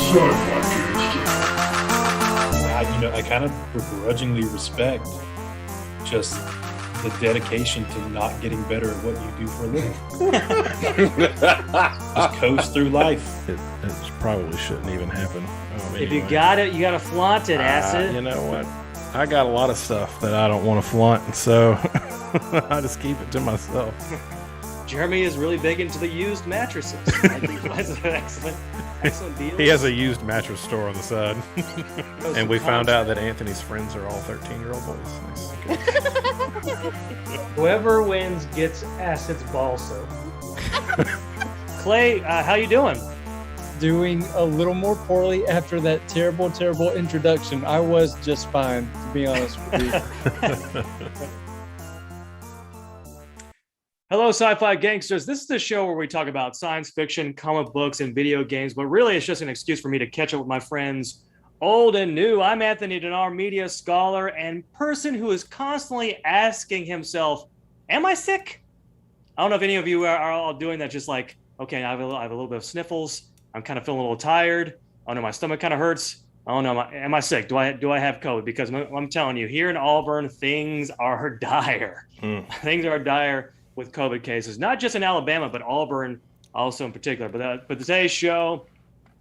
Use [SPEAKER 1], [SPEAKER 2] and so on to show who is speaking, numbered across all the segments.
[SPEAKER 1] Sci-Fi Gangstas.
[SPEAKER 2] I kind of begrudgingly respect just the dedication to not getting better at what you do for a living. Just coast through life.
[SPEAKER 3] It probably shouldn't even happen.
[SPEAKER 4] If you got it, you got to flaunt it, Acid.
[SPEAKER 3] You know what? I got a lot of stuff that I don't want to flaunt, and so I just keep it to myself.
[SPEAKER 4] Jeremy is really big into the used mattresses. I think that's an excellent deal.
[SPEAKER 3] He has a used mattress store on the side. And we found out that Anthony's friends are all 13-year-old boys. Nice.
[SPEAKER 5] Whoever wins gets Acid's ball soap.
[SPEAKER 4] Clay, how you doing?
[SPEAKER 5] Doing a little more poorly after that terrible, terrible introduction. I was just fine, to be honest with you.
[SPEAKER 4] Hello, Sci-Fi Gangsters. This is the show where we talk about science fiction, comic books, and video games, but really it's just an excuse for me to catch up with my friends, old and new. I'm Anthony Denar, media scholar and person who is constantly asking himself, am I sick? I don't know if any of you are all doing that, just like, okay, I have a little bit of sniffles. I'm kind of feeling a little tired. Oh no, my stomach kind of hurts. Oh no, am I sick? Do I have COVID? Because I'm telling you, here in Auburn, things are dire. Things are dire with COVID cases, not just in Alabama, but Auburn also in particular. But today's show,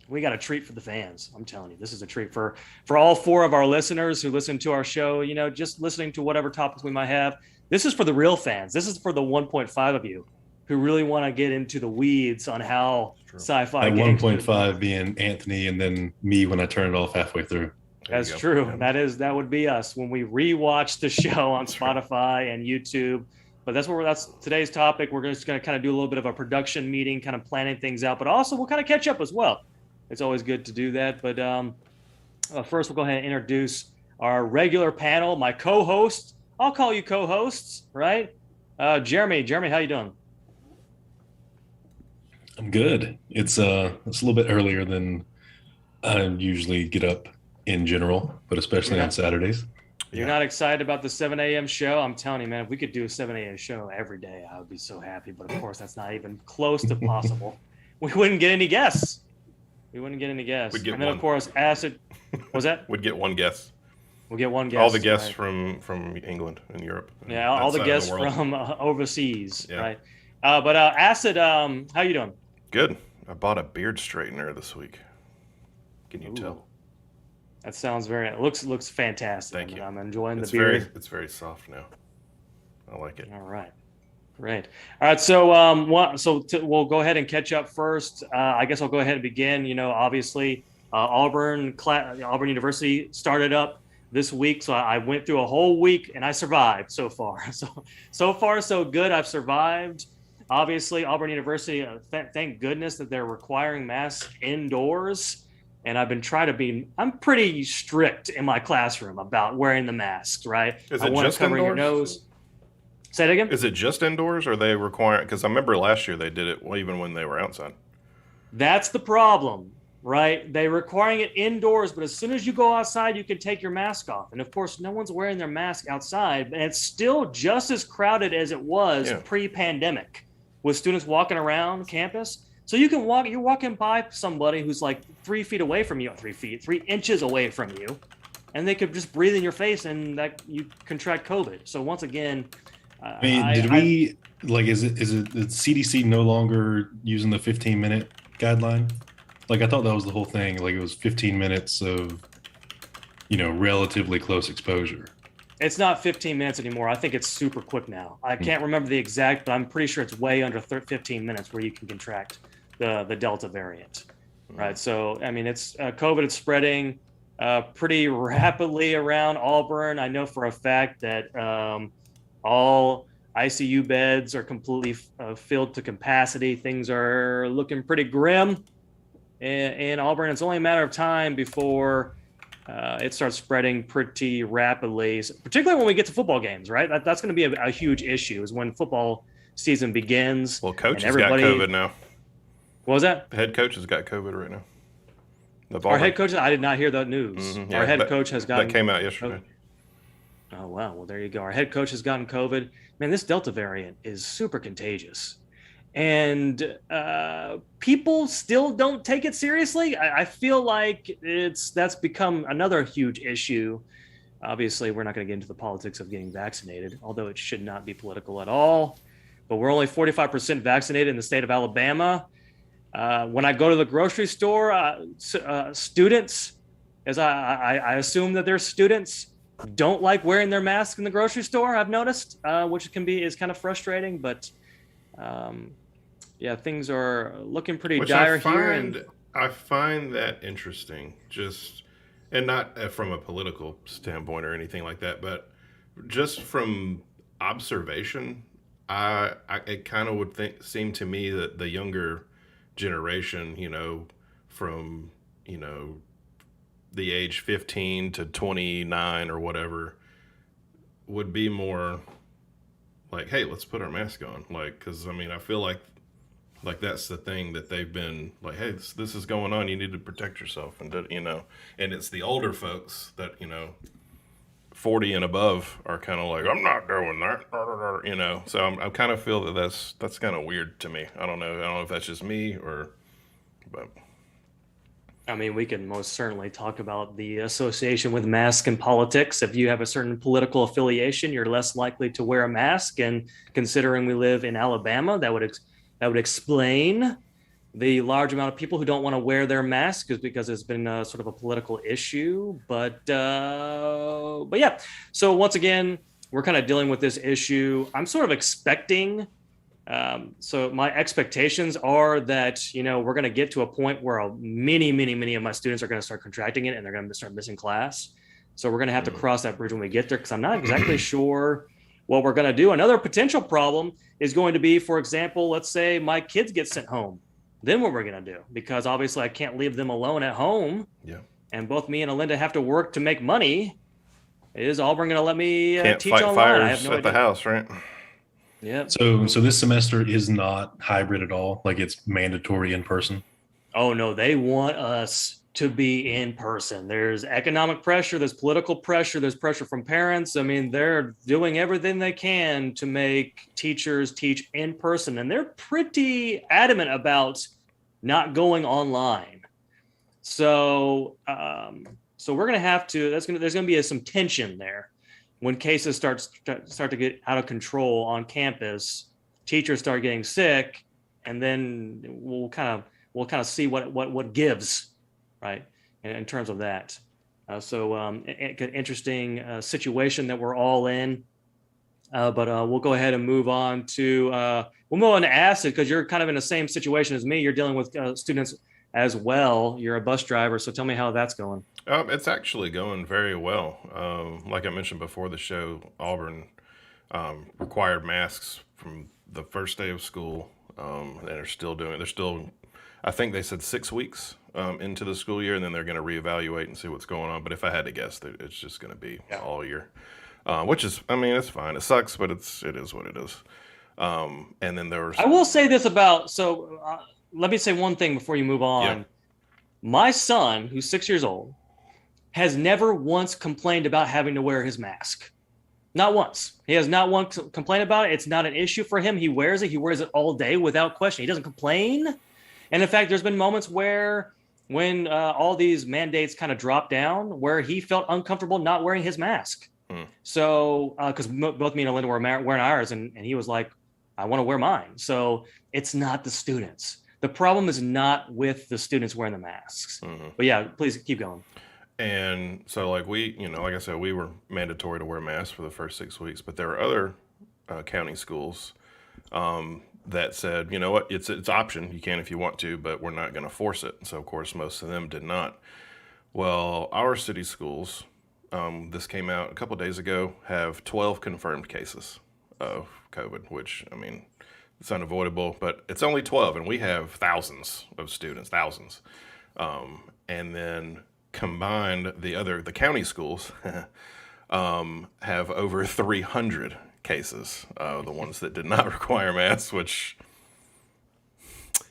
[SPEAKER 4] we got a treat for the fans. I'm telling you, this is a treat for all four of our listeners who listen to our show, just listening to whatever topics we might have. This is for the real fans. This is for the 1.5 of you who really want to get into the weeds on how sci-fi games.
[SPEAKER 2] 1.5 being Anthony and then me when I turn it off halfway through.
[SPEAKER 4] That's true. That would be us when we rewatch the show on Spotify and YouTube. But that's today's topic. We're just going to kind of do a little bit of a production meeting, kind of planning things out, but also we'll kind of catch up as well. It's always good to do that. But first, we'll go ahead and introduce our regular panel, my co-hosts. I'll call you co-hosts, right? Jeremy, how you doing?
[SPEAKER 2] I'm good. It's a little bit earlier than I usually get up in general, but especially on Saturdays.
[SPEAKER 4] You're not excited about the 7 a.m. show? I'm telling you, man, if we could do a 7 a.m. show every day, I would be so happy. But of course, that's not even close to possible. We wouldn't get any guests. We'd get
[SPEAKER 6] one.
[SPEAKER 4] Then, of course, Acid. Was that?
[SPEAKER 6] We'd get one guest.
[SPEAKER 4] We'll get one guest.
[SPEAKER 6] All the guests
[SPEAKER 4] right?
[SPEAKER 6] from England and Europe.
[SPEAKER 4] Yeah, all the guests from overseas, right? But Acid, how you doing?
[SPEAKER 6] Good. I bought a beard straightener this week. Can you tell?
[SPEAKER 4] That sounds it looks fantastic.
[SPEAKER 6] Thank you.
[SPEAKER 4] I'm enjoying the beard.
[SPEAKER 6] It's very soft now. I like it.
[SPEAKER 4] All right. Great. All right. So we'll go ahead and catch up first. I guess I'll go ahead and begin. Obviously, Auburn University started up this week. So I went through a whole week and I survived so far. So far, so good. I've survived. Obviously, Auburn University, thank goodness that they're requiring masks indoors. And I've been I'm pretty strict in my classroom about wearing the masks, right?
[SPEAKER 6] Is
[SPEAKER 4] I
[SPEAKER 6] it
[SPEAKER 4] want
[SPEAKER 6] just
[SPEAKER 4] to cover
[SPEAKER 6] indoors?
[SPEAKER 4] your nose. Say it again?
[SPEAKER 6] Is it just indoors or are they requiring? Because I remember last year they did it even when they were outside.
[SPEAKER 4] That's the problem, right? They're requiring it indoors, but as soon as you go outside, you can take your mask off. And of course, no one's wearing their mask outside, and it's still just as crowded as it was pre-pandemic with students walking around campus. So you're walking by somebody who's like 3 feet away from you, 3 inches away from you, and they could just breathe in your face and that you contract COVID. So once again,
[SPEAKER 2] is it the CDC no longer using the 15-minute guideline? Like I thought that was the whole thing. Like it was 15 minutes of, relatively close exposure.
[SPEAKER 4] It's not 15 minutes anymore. I think it's super quick now. I can't remember the exact, but I'm pretty sure it's way under 15 minutes where you can contract the Delta variant, right? So, I mean, it's COVID is spreading pretty rapidly around Auburn. I know for a fact that all ICU beds are completely filled to capacity. Things are looking pretty grim in Auburn. It's only a matter of time before it starts spreading pretty rapidly, particularly when we get to football games, right? That's going to be a huge issue is when football season begins.
[SPEAKER 6] Well, coach has got COVID now.
[SPEAKER 4] What was that?
[SPEAKER 6] The head coach has got COVID right now.
[SPEAKER 4] Our head coach, I did not hear that news.
[SPEAKER 6] Mm-hmm. Yeah,
[SPEAKER 4] our head coach has gotten...
[SPEAKER 6] That came out yesterday.
[SPEAKER 4] Oh, wow. Well, there you go. Our head coach has gotten COVID. Man, this Delta variant is super contagious. and people still don't take it seriously. I feel like that's become another huge issue. Obviously, we're not going to get into the politics of getting vaccinated, although it should not be political at all. But we're only 45% vaccinated in the state of Alabama. When I go to the grocery store, students, as I assume that they're students, don't like wearing their mask in the grocery store. I've noticed, which is kind of frustrating. But yeah, things are looking pretty dire here.
[SPEAKER 6] I find that interesting, and not from a political standpoint or anything like that, but just from observation, it kind of would seem to me that the younger generation, from the age 15 to 29 or whatever, would be more like, hey, let's put our mask on, because I feel like that's the thing that they've been like, hey, this is going on, you need to protect yourself, and and it's the older folks that 40 and above are kind of like, I'm not doing that, so I kind of feel that's kind of weird to me. I don't know if that's just me but
[SPEAKER 4] I mean, we can most certainly talk about the association with masks and politics. If you have a certain political affiliation, you're less likely to wear a mask, and considering we live in Alabama, that would explain the large amount of people who don't want to wear their masks, because it's been sort of a political issue. But yeah. So once again, we're kind of dealing with this issue. I'm sort of expecting. So my expectations are that we're going to get to a point where many of my students are going to start contracting it, and they're going to start missing class. So we're going to have to cross that bridge when we get there, because I'm not exactly sure what we're going to do. Another potential problem is going to be, for example, let's say my kids get sent home. Then what we're going to do, because obviously I can't leave them alone at home.
[SPEAKER 6] Yeah.
[SPEAKER 4] And both me and Alinda have to work to make money. Is Auburn going to let me
[SPEAKER 6] can't
[SPEAKER 4] teach
[SPEAKER 6] fight
[SPEAKER 4] online?
[SPEAKER 6] fires
[SPEAKER 4] I have no
[SPEAKER 6] at
[SPEAKER 4] idea.
[SPEAKER 6] the house, right?
[SPEAKER 4] Yeah.
[SPEAKER 2] So this semester is not hybrid at all. Like, it's mandatory in person.
[SPEAKER 4] Oh no, they want us to be in person. There's economic pressure, there's political pressure, there's pressure from parents. I mean, they're doing everything they can to make teachers teach in person, and they're pretty adamant about not going online. So we're going to have to, there's going to be some tension there. When cases start to get out of control on campus, teachers start getting sick, and then we'll kind of see what gives, right, in terms of that. Interesting situation that we're all in. But we'll go ahead and move on to Acid, because you're kind of in the same situation as me. You're dealing with students as well. You're a bus driver, so tell me how that's going.
[SPEAKER 6] It's actually going very well. Like I mentioned before the show, Auburn required masks from the first day of school, and they're still doing it. They're still, I think they said 6 weeks into the school year, and then they're going to reevaluate and see what's going on. But if I had to guess, it's just going to be all year, which is, it's fine. It sucks, but it is what it is. And then I
[SPEAKER 4] will say this about, let me say one thing before you move on.
[SPEAKER 6] Yeah.
[SPEAKER 4] My son, who's 6 years old, has never once complained about having to wear his mask. Not once. He has not once complained about it. It's not an issue for him. He wears it. He wears it all day without question. He doesn't complain. And in fact, there's been moments when all these mandates kind of dropped down, where he felt uncomfortable not wearing his mask. So, because both me and Alinda were wearing ours, and he was like, I want to wear mine. So it's not the students. The problem is not with the students wearing the masks. But yeah, please keep going.
[SPEAKER 6] And so, like I said, we were mandatory to wear masks for the first 6 weeks, but there were other county schools that said, you know what, it's option. You can if you want to, but we're not going to force it. So, of course, most of them did not. Well, our city schools, this came out a couple of days ago, have 12 confirmed cases of COVID, which, it's unavoidable, but it's only 12, and we have thousands of students, and then combined, the county schools have over 300 cases, the ones that did not require masks, which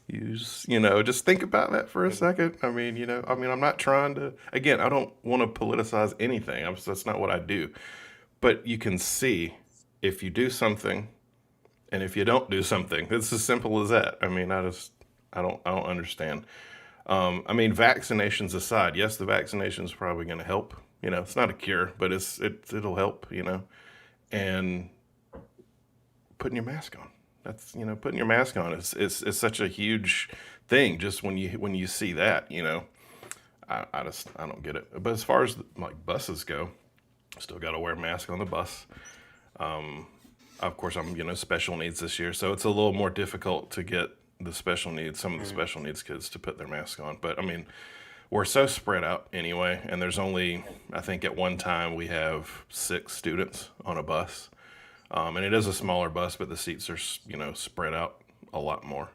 [SPEAKER 6] just think about that for a second. I'm not trying to, again, I don't want to politicize anything. That's not what I do. But you can see, if you do something And if you don't do something, it's as simple as that. I mean, I don't understand. I mean, vaccinations aside, yes, the vaccination is probably going to help. You know, it's not a cure, but it'll help. You know, and putting your mask on. That's, you know, putting your mask on is such a huge thing. Just when you see that, you know, I don't get it. But as far as like buses go, still got to wear a mask on the bus. Of course, I'm, you know, special needs this year, so it's a little more difficult to get some of the special needs kids to put their mask on. But I mean, we're so spread out anyway, and there's only, I think at one time we have 6 students on a bus. And it is a smaller bus, but the seats are, you know, spread out a lot more,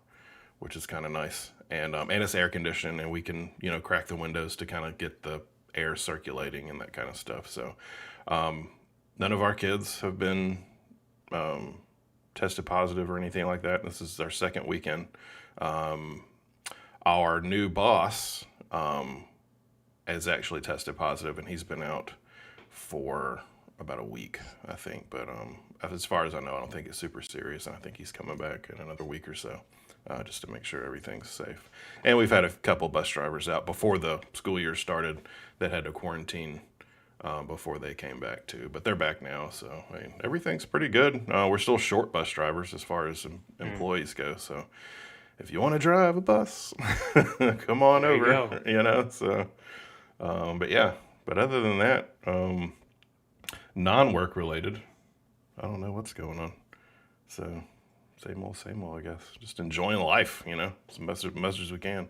[SPEAKER 6] which is kind of nice. And it's air conditioned, and we can, you know, crack the windows to kind of get the air circulating and that kind of stuff. So none of our kids have been tested positive or anything like that. This is our second weekend. Our new boss has actually tested positive, and he's been out for about a week, I think. But as far as I know, I don't think it's super serious, and I think he's coming back in another week or so, just to make sure everything's safe. And we've had a couple bus drivers out before the school year started that had to quarantine before they came back too, but they're back now. So I mean, everything's pretty good. We're still short bus drivers as far as employees go. So if you want to drive a bus, come on
[SPEAKER 4] There you
[SPEAKER 6] over.
[SPEAKER 4] go.
[SPEAKER 6] You know. So, but yeah. But other than that, non-work related, I don't know what's going on. So same old, I guess. Just enjoying life. You know, as much as we can.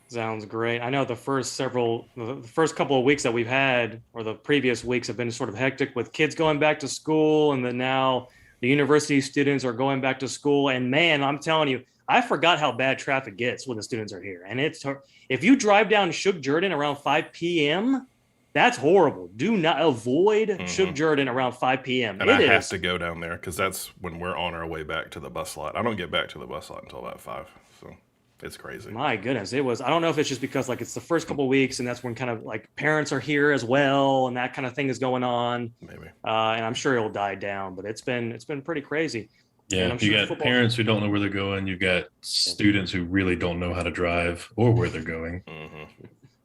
[SPEAKER 4] Sounds great. I know the first couple of weeks that we've had, or the previous weeks, have been sort of hectic with kids going back to school, and then now the university students are going back to school. And man, I'm telling you, I forgot how bad traffic gets when the students are here. And if you drive down Shug Jordan around 5 p.m., that's horrible. Do not avoid Shug Jordan around 5 p.m.
[SPEAKER 6] And I have to go down there because that's when we're on our way back to the bus lot. I don't get back to the bus lot until about 5. So. It's crazy.
[SPEAKER 4] My goodness. It was, I don't know if it's just because like it's the first couple of weeks and that's when kind of like parents are here as well and that kind of thing is going on.
[SPEAKER 6] Maybe.
[SPEAKER 4] And I'm sure it'll die down, but it's been pretty crazy.
[SPEAKER 2] Yeah. You got parents who don't know where they're going. You've got students who really don't know how to drive or where they're going.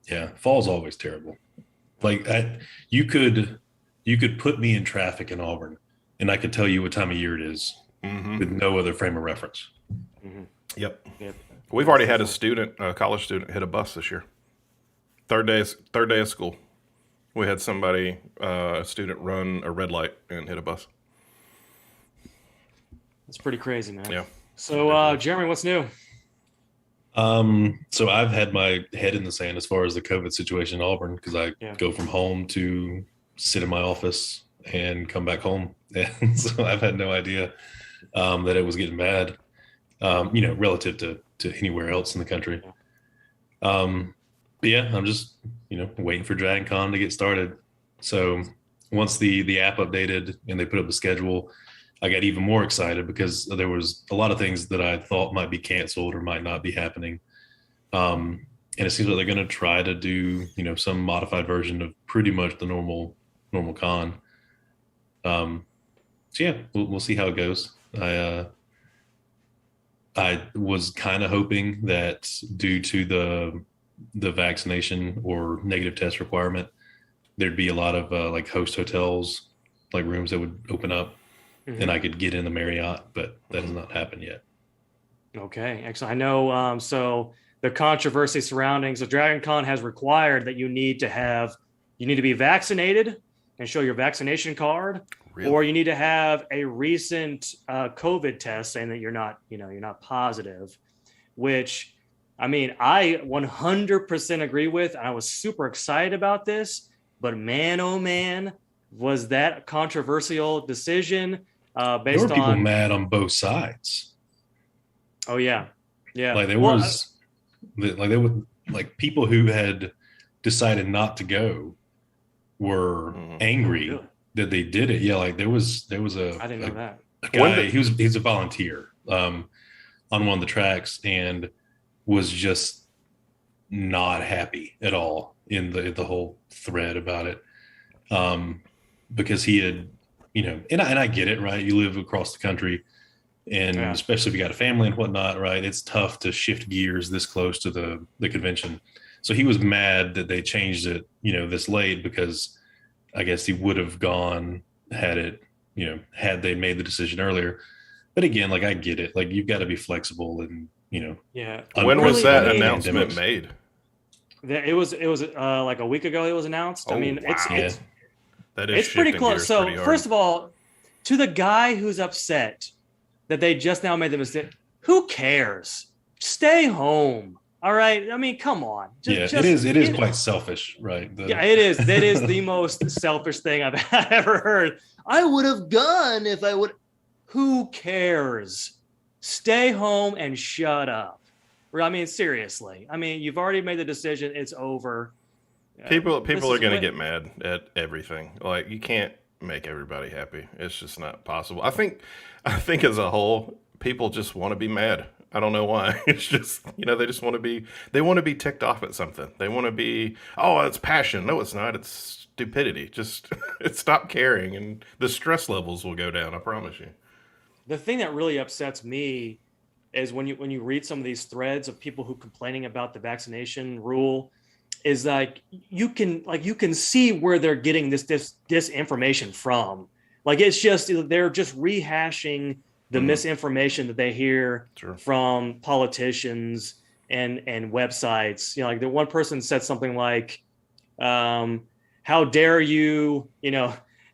[SPEAKER 2] Yeah. Fall's always terrible. Like you could put me in traffic in Auburn and I could tell you what time of year it is with no other frame of reference.
[SPEAKER 6] Yep. We've already had a college student, hit a bus this year. Third day of school. We had a student run a red light and hit a bus.
[SPEAKER 4] That's pretty crazy, man.
[SPEAKER 6] Yeah.
[SPEAKER 4] So, Jeremy, what's new?
[SPEAKER 2] So I've had my head in the sand as far as the COVID situation in Auburn because I go from home to sit in my office and come back home. And so I've had no idea that it was getting bad, you know, relative to anywhere else in the country. But yeah, I'm just, you know, waiting for Dragon Con to get started. So once the app updated and they put up the schedule, I got even more excited because there was a lot of things that I thought might be canceled or might not be happening. And it seems like they're going to try to do, you know, some modified version of pretty much the normal con. So yeah, we'll see how it goes. I was kind of hoping that due to the vaccination or negative test requirement, there'd be a lot of like host hotels, like rooms that would open up and I could get in the Marriott, but that has not happened yet.
[SPEAKER 4] Okay, excellent. I know. So the controversy surrounding, so Dragon Con has required that you need to be vaccinated and show your vaccination card. Really? Or you need to have a recent COVID test saying that you're not positive, which, I mean, I 100% agree with. And I was super excited about this, but man, oh man, was that a controversial decision based on...
[SPEAKER 2] There were people mad on both sides.
[SPEAKER 4] Oh yeah. Yeah.
[SPEAKER 2] Like like people who had decided not to go were angry. Really? That they did it. Yeah, like there was
[SPEAKER 4] I didn't know that.
[SPEAKER 2] A guy, he's a volunteer on one of the tracks and was just not happy at all in the whole thread about it. Because he had, you know, and I get it, right? You live across the country And especially if you got a family and whatnot, right? It's tough to shift gears this close to the convention. So he was mad that they changed it, this late, because I guess he would have gone had they made the decision earlier. But again, like, I get it. Like, you've got to be flexible and,
[SPEAKER 4] Yeah.
[SPEAKER 6] When was that announcement made?
[SPEAKER 4] It was like a week ago it was announced.
[SPEAKER 6] Oh,
[SPEAKER 4] I mean,
[SPEAKER 6] wow.
[SPEAKER 4] it's pretty close. So first of all, to the guy who's upset that they just now made the mistake, who cares? Stay home. All right. I mean, come on.
[SPEAKER 2] It is quite selfish, right?
[SPEAKER 4] It is. That is the most selfish thing I've ever heard. I would have gone if I would. Who cares? Stay home and shut up. I mean, seriously. I mean, you've already made the decision. It's over.
[SPEAKER 6] People are going to get mad at everything. Like, you can't make everybody happy. It's just not possible. I think as a whole, people just want to be mad. I don't know why. It's just, they just want to be ticked off at something. They want to be, oh, it's passion. No, it's not. It's stupidity. Just stop caring and the stress levels will go down. I promise you.
[SPEAKER 4] The thing that really upsets me is when you read some of these threads of people who complaining about the vaccination rule, is like you can see where they're getting this information from. Like, it's just, they're just rehashing the misinformation that they hear from politicians and websites. Like, the one person said something like, how dare you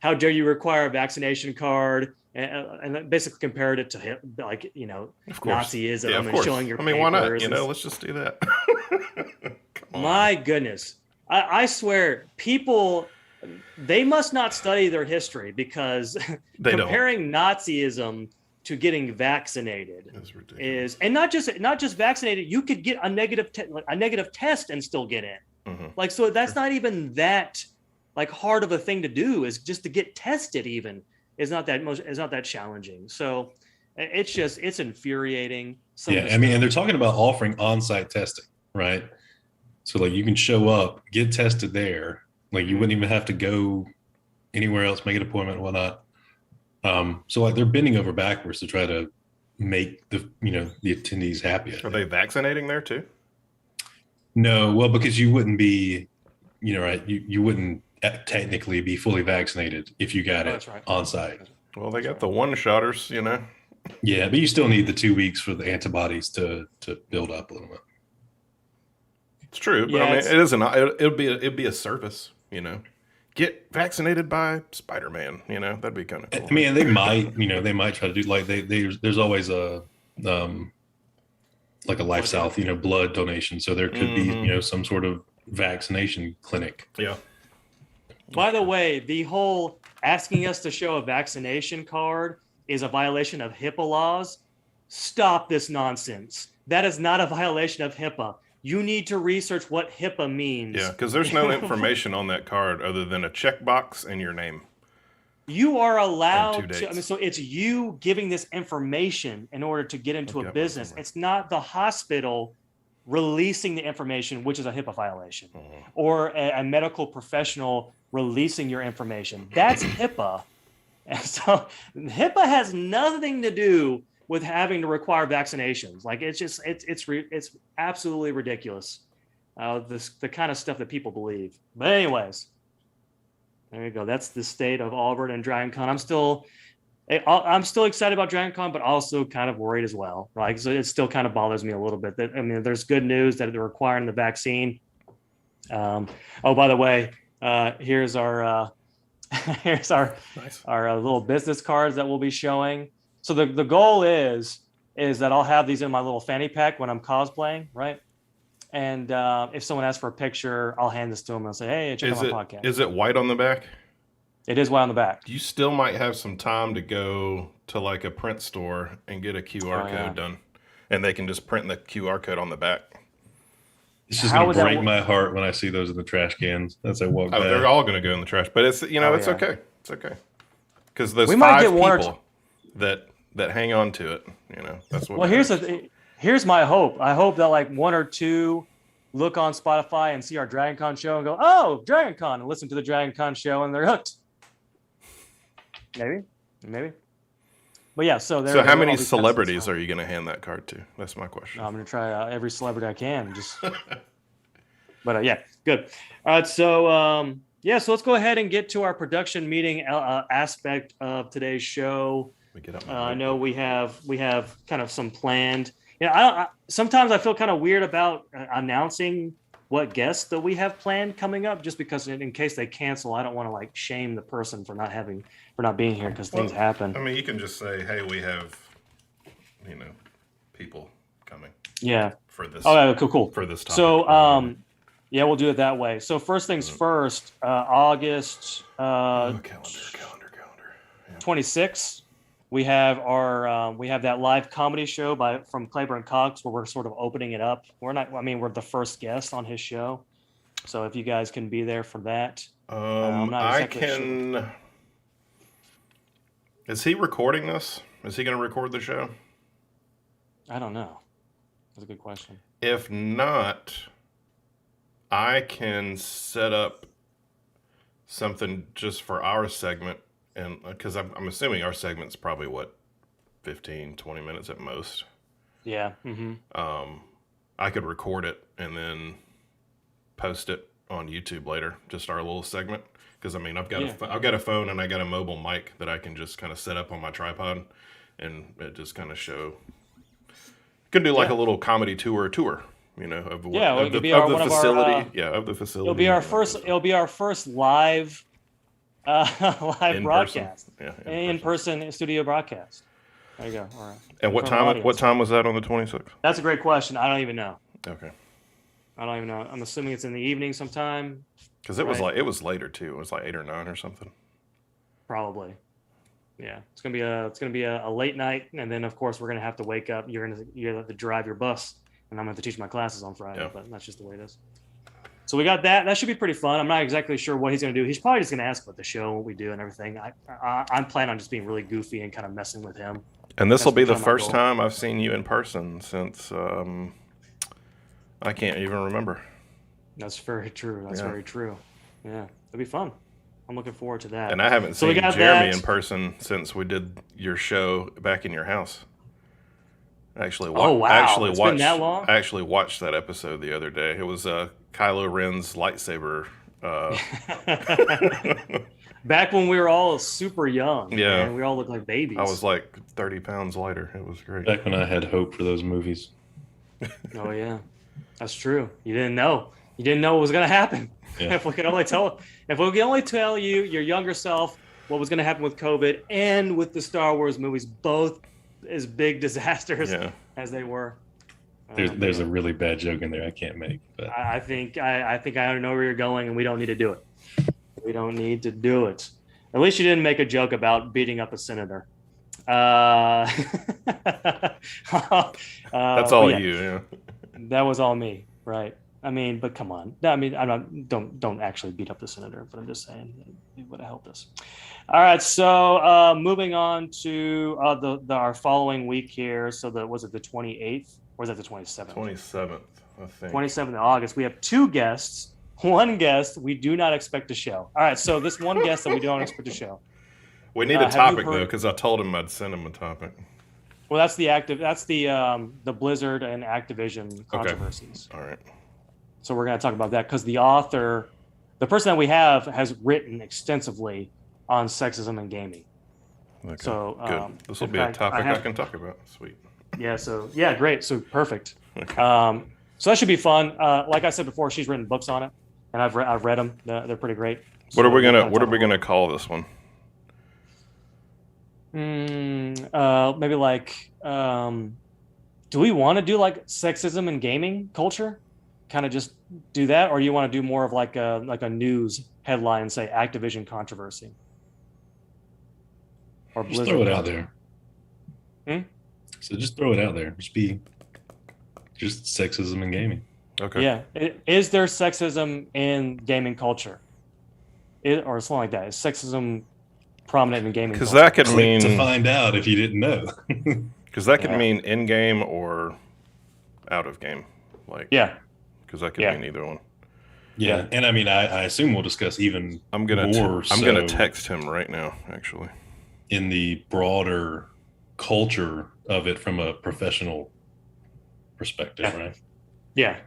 [SPEAKER 4] require a vaccination card? And basically compared it to Nazism and showing your papers.
[SPEAKER 6] Why not? Let's just do that.
[SPEAKER 4] My goodness. I swear, people, they must not study their history, because comparing Nazism to getting vaccinated is, and not just vaccinated, you could get a negative test and still get in. Mm-hmm. Like, so that's not even that like hard of a thing to do, is just to get tested even. It's not that challenging. So it's infuriating.
[SPEAKER 2] And they're talking about offering on-site testing, right? So, like, you can show up, get tested there. Like, you wouldn't even have to go anywhere else, make an appointment and whatnot. So, like, they're bending over backwards to try to make the attendees happy.
[SPEAKER 6] Are they vaccinating there too?
[SPEAKER 2] No, well, because you wouldn't be, right? You wouldn't technically be fully vaccinated if you got it on site.
[SPEAKER 6] Well, they got the one-shotters,
[SPEAKER 2] Yeah, but you still need the 2 weeks for the antibodies to build up a little bit.
[SPEAKER 6] It's true, but I mean, it'd be a service, Get vaccinated by Spider-Man, that'd be kind of cool.
[SPEAKER 2] I mean, they might try to do, like, there's always a like a Life South, blood donation, so there could be some sort of vaccination clinic.
[SPEAKER 6] Yeah.
[SPEAKER 4] By the way, the whole asking us to show a vaccination card is a violation of HIPAA laws. Stop this nonsense. That is not a violation of HIPAA. You need to research what HIPAA means.
[SPEAKER 6] Yeah, because there's no information on that card other than a checkbox and your name.
[SPEAKER 4] You are allowed to, so it's you giving this information in order to get into a business. It's not the hospital releasing the information, which is a HIPAA violation, or a medical professional releasing your information. That's HIPAA. And so HIPAA has nothing to do with having to require vaccinations. Like, it's absolutely ridiculous. The kind of stuff that people believe. But anyways, there you go. That's the state of Auburn and DragonCon. I'm still excited about DragonCon, but also kind of worried as well. Right? So it still kind of bothers me a little bit. There's good news that they're requiring the vaccine. By the way, here's our little business cards that we'll be showing. So the goal is that I'll have these in my little fanny pack when I'm cosplaying, right? And if someone asks for a picture, I'll hand this to them and say, "Hey, check out my podcast."
[SPEAKER 6] Is it white on the back?
[SPEAKER 4] It is white on the back.
[SPEAKER 6] You still might have some time to go to like a print store and get a QR code done, and they can just print the QR code on the back.
[SPEAKER 2] It's just going to break my heart when I see those in the trash cans as I walk by.
[SPEAKER 6] They're all going to go in the trash, but it's it's okay. It's okay, because those 5 people that hang on to it, that's what.
[SPEAKER 4] Well, here's my hope. I hope that like 1 or 2 look on Spotify and see our DragonCon show and go, "Oh, DragonCon," and listen to the DragonCon show, and they're hooked. Maybe. But yeah, so there.
[SPEAKER 6] So how
[SPEAKER 4] all
[SPEAKER 6] many
[SPEAKER 4] these kind of
[SPEAKER 6] celebrities
[SPEAKER 4] stuff.
[SPEAKER 6] are you going to hand that card to? That's my question.
[SPEAKER 4] I'm going to try every celebrity I can. Just. But yeah, good. All right, so yeah, so let's go ahead and get to our production meeting aspect of today's show. I know we have kind of some planned. Sometimes I feel kind of weird about announcing what guests that we have planned coming up, just because in case they cancel, I don't want to like shame the person for not being here because things happen.
[SPEAKER 6] I mean, you can just say, "Hey, we have, people coming."
[SPEAKER 4] Yeah.
[SPEAKER 6] For this.
[SPEAKER 4] Oh, cool.
[SPEAKER 6] For this topic.
[SPEAKER 4] So, yeah, we'll do it that way. So first things first, August
[SPEAKER 6] calendar.
[SPEAKER 4] 26th. We have that live comedy show from Claiborne Cox where we're sort of opening it up. We're the first guest on his show. So if you guys can be there for that. I'm not exactly sure.
[SPEAKER 6] Is he recording this? Is he going to record the show?
[SPEAKER 4] I don't know. That's a good question.
[SPEAKER 6] If not, I can set up something just for our segment. And because I'm assuming our segment's probably 15, 20 minutes at most.
[SPEAKER 4] Yeah. Mm-hmm.
[SPEAKER 6] I could record it and then post it on YouTube later, just our little segment. Because I've got a phone and I got a mobile mic that I can just kind of set up on my tripod, and it just kind of show. Could do like a little comedy tour. Of the facility. Of the facility.
[SPEAKER 4] It'll be our first live. Live broadcast, in person studio broadcast. There you go. All right.
[SPEAKER 6] And what time was that on the 26th?
[SPEAKER 4] That's a great question. I don't even know.
[SPEAKER 6] Okay.
[SPEAKER 4] I don't even know. I'm assuming it's in the evening sometime.
[SPEAKER 6] Because it was later too. It was like 8 or 9 or something.
[SPEAKER 4] Probably. Yeah, it's gonna be a late night, and then of course we're gonna have to wake up. You're gonna have to drive your bus, and I'm gonna have to teach my classes on Friday. But that's just the way it is. So we got that. That should be pretty fun. I'm not exactly sure what he's going to do. He's probably just going to ask about the show, what we do, and everything. I'm planning on just being really goofy and kind of messing with him.
[SPEAKER 6] And this will be the first time I've seen you in person since I can't even remember.
[SPEAKER 4] That's very true. Very true. Yeah, it'll be fun. I'm looking forward to that.
[SPEAKER 6] And I haven't seen Jeremy in person since we did your show back in your house. It's been that long?
[SPEAKER 4] I
[SPEAKER 6] actually watched that episode the other day. It was Kylo Ren's lightsaber.
[SPEAKER 4] Back when we were all super young.
[SPEAKER 6] Yeah.
[SPEAKER 4] And we all looked like babies.
[SPEAKER 6] I was like 30 pounds lighter. It was great.
[SPEAKER 2] Back when I had hope for those movies.
[SPEAKER 4] Oh, yeah. That's true. You didn't know. You didn't know what was going to happen.
[SPEAKER 2] Yeah.
[SPEAKER 4] If we could only tell you, your younger self, what was going to happen with COVID and with the Star Wars movies, both as big disasters as they were.
[SPEAKER 2] There's a really bad joke in there I can't make. But
[SPEAKER 4] I think I know where you're going, and we don't need to do it. We don't need to do it. At least you didn't make a joke about beating up a senator.
[SPEAKER 6] That's all you. Yeah.
[SPEAKER 4] That was all me, right? But come on. Don't actually beat up the senator, but I'm just saying it would have helped us. All right, so moving on to our following week here. So was it the 28th or was that the 27th?
[SPEAKER 6] 27th, I think.
[SPEAKER 4] 27th of August. We have 2 guests. One guest we do not expect to show. All right, so this one guest that we don't expect to show.
[SPEAKER 6] We need a topic though, because I told him I'd send him a topic.
[SPEAKER 4] Well, that's the Blizzard and Activision controversies.
[SPEAKER 6] Okay. All right.
[SPEAKER 4] So we're going to talk about that because the person that we have has written extensively on sexism in gaming.
[SPEAKER 6] Okay.
[SPEAKER 4] So
[SPEAKER 6] good. This will be a topic I can talk about. Sweet.
[SPEAKER 4] Yeah. So great. So perfect. Okay. So that should be fun. Like I said before, she's written books on it, and I've read them. They're pretty great.
[SPEAKER 6] What are we gonna call this one?
[SPEAKER 4] Maybe like, do we want to do like sexism in gaming culture? Kind of just do that, or do you want to do more of like a news headline and say Activision controversy? Or
[SPEAKER 2] just throw it out there. So just throw it out there. Just sexism in gaming.
[SPEAKER 6] Okay.
[SPEAKER 4] Yeah. Is there sexism in gaming culture? Or something like that? Is sexism prominent in gaming?
[SPEAKER 6] Because that could mean
[SPEAKER 2] to find out if you didn't know.
[SPEAKER 6] Because that could mean in game or out of game. Because that could mean either one.
[SPEAKER 2] Yeah, and I assume we'll discuss even more.
[SPEAKER 6] I'm gonna text him right now, actually.
[SPEAKER 2] In the broader culture of it from a professional perspective, right?
[SPEAKER 4] Yeah,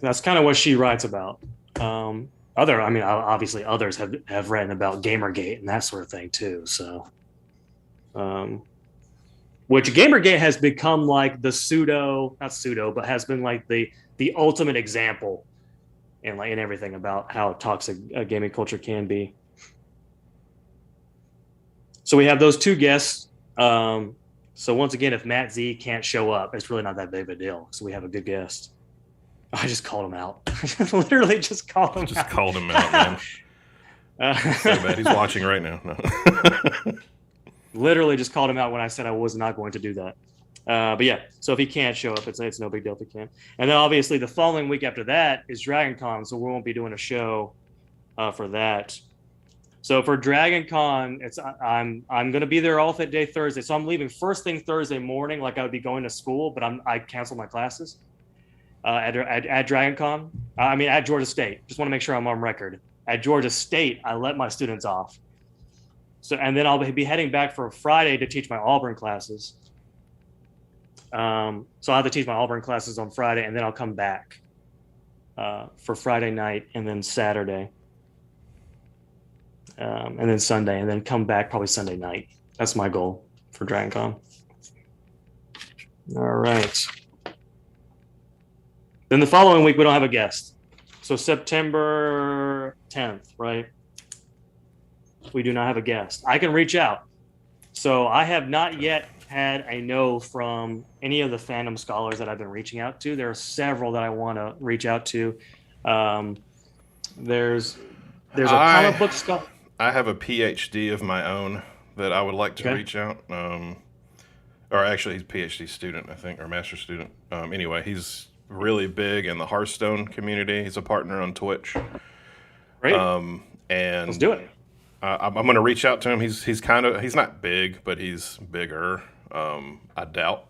[SPEAKER 4] that's kind of what she writes about. Obviously others have written about Gamergate and that sort of thing too. So, which Gamergate has become like the not pseudo, but has been like the ultimate example in everything about how toxic gaming culture can be. So we have those two guests. So once again, if Matt Z can't show up, it's really not that big of a deal. So we have a good guest. I just called him out. Literally just called him out.
[SPEAKER 6] Just called him out, man. So bad. He's watching right now. No.
[SPEAKER 4] Literally just called him out when I said I was not going to do that. But yeah, so if he can't show up, it's no big deal if he can't. And then obviously the following week after that is Dragon Con, so we won't be doing a show for that. So for Dragon Con, I'm going to be there all that day Thursday. So I'm leaving first thing Thursday morning, like I would be going to school, but I canceled my classes at Dragon Con. At Georgia State. Just want to make sure I'm on record. At Georgia State, I let my students off. So and then I'll be heading back for Friday to teach my Auburn classes. So I'll have to teach my Auburn classes on Friday, and then I'll come back for Friday night and then Saturday. And then Sunday, and then come back probably Sunday night. That's my goal for Dragon Con. All right. Then the following week, we don't have a guest. So September 10th, right? We do not have a guest. I can reach out. So I have not yet had a no from any of the fandom scholars that I've been reaching out to. There are several that I want to reach out to. There's a comic book scholar.
[SPEAKER 6] I have a PhD of my own that I would like to reach out. Or actually, he's a PhD student, I think, or master student. Anyway, he's really big in the Hearthstone community. He's a partner on Twitch.
[SPEAKER 4] Great.
[SPEAKER 6] And
[SPEAKER 4] let's do it.
[SPEAKER 6] I'm going to reach out to him. He's not big, but he's bigger. I doubt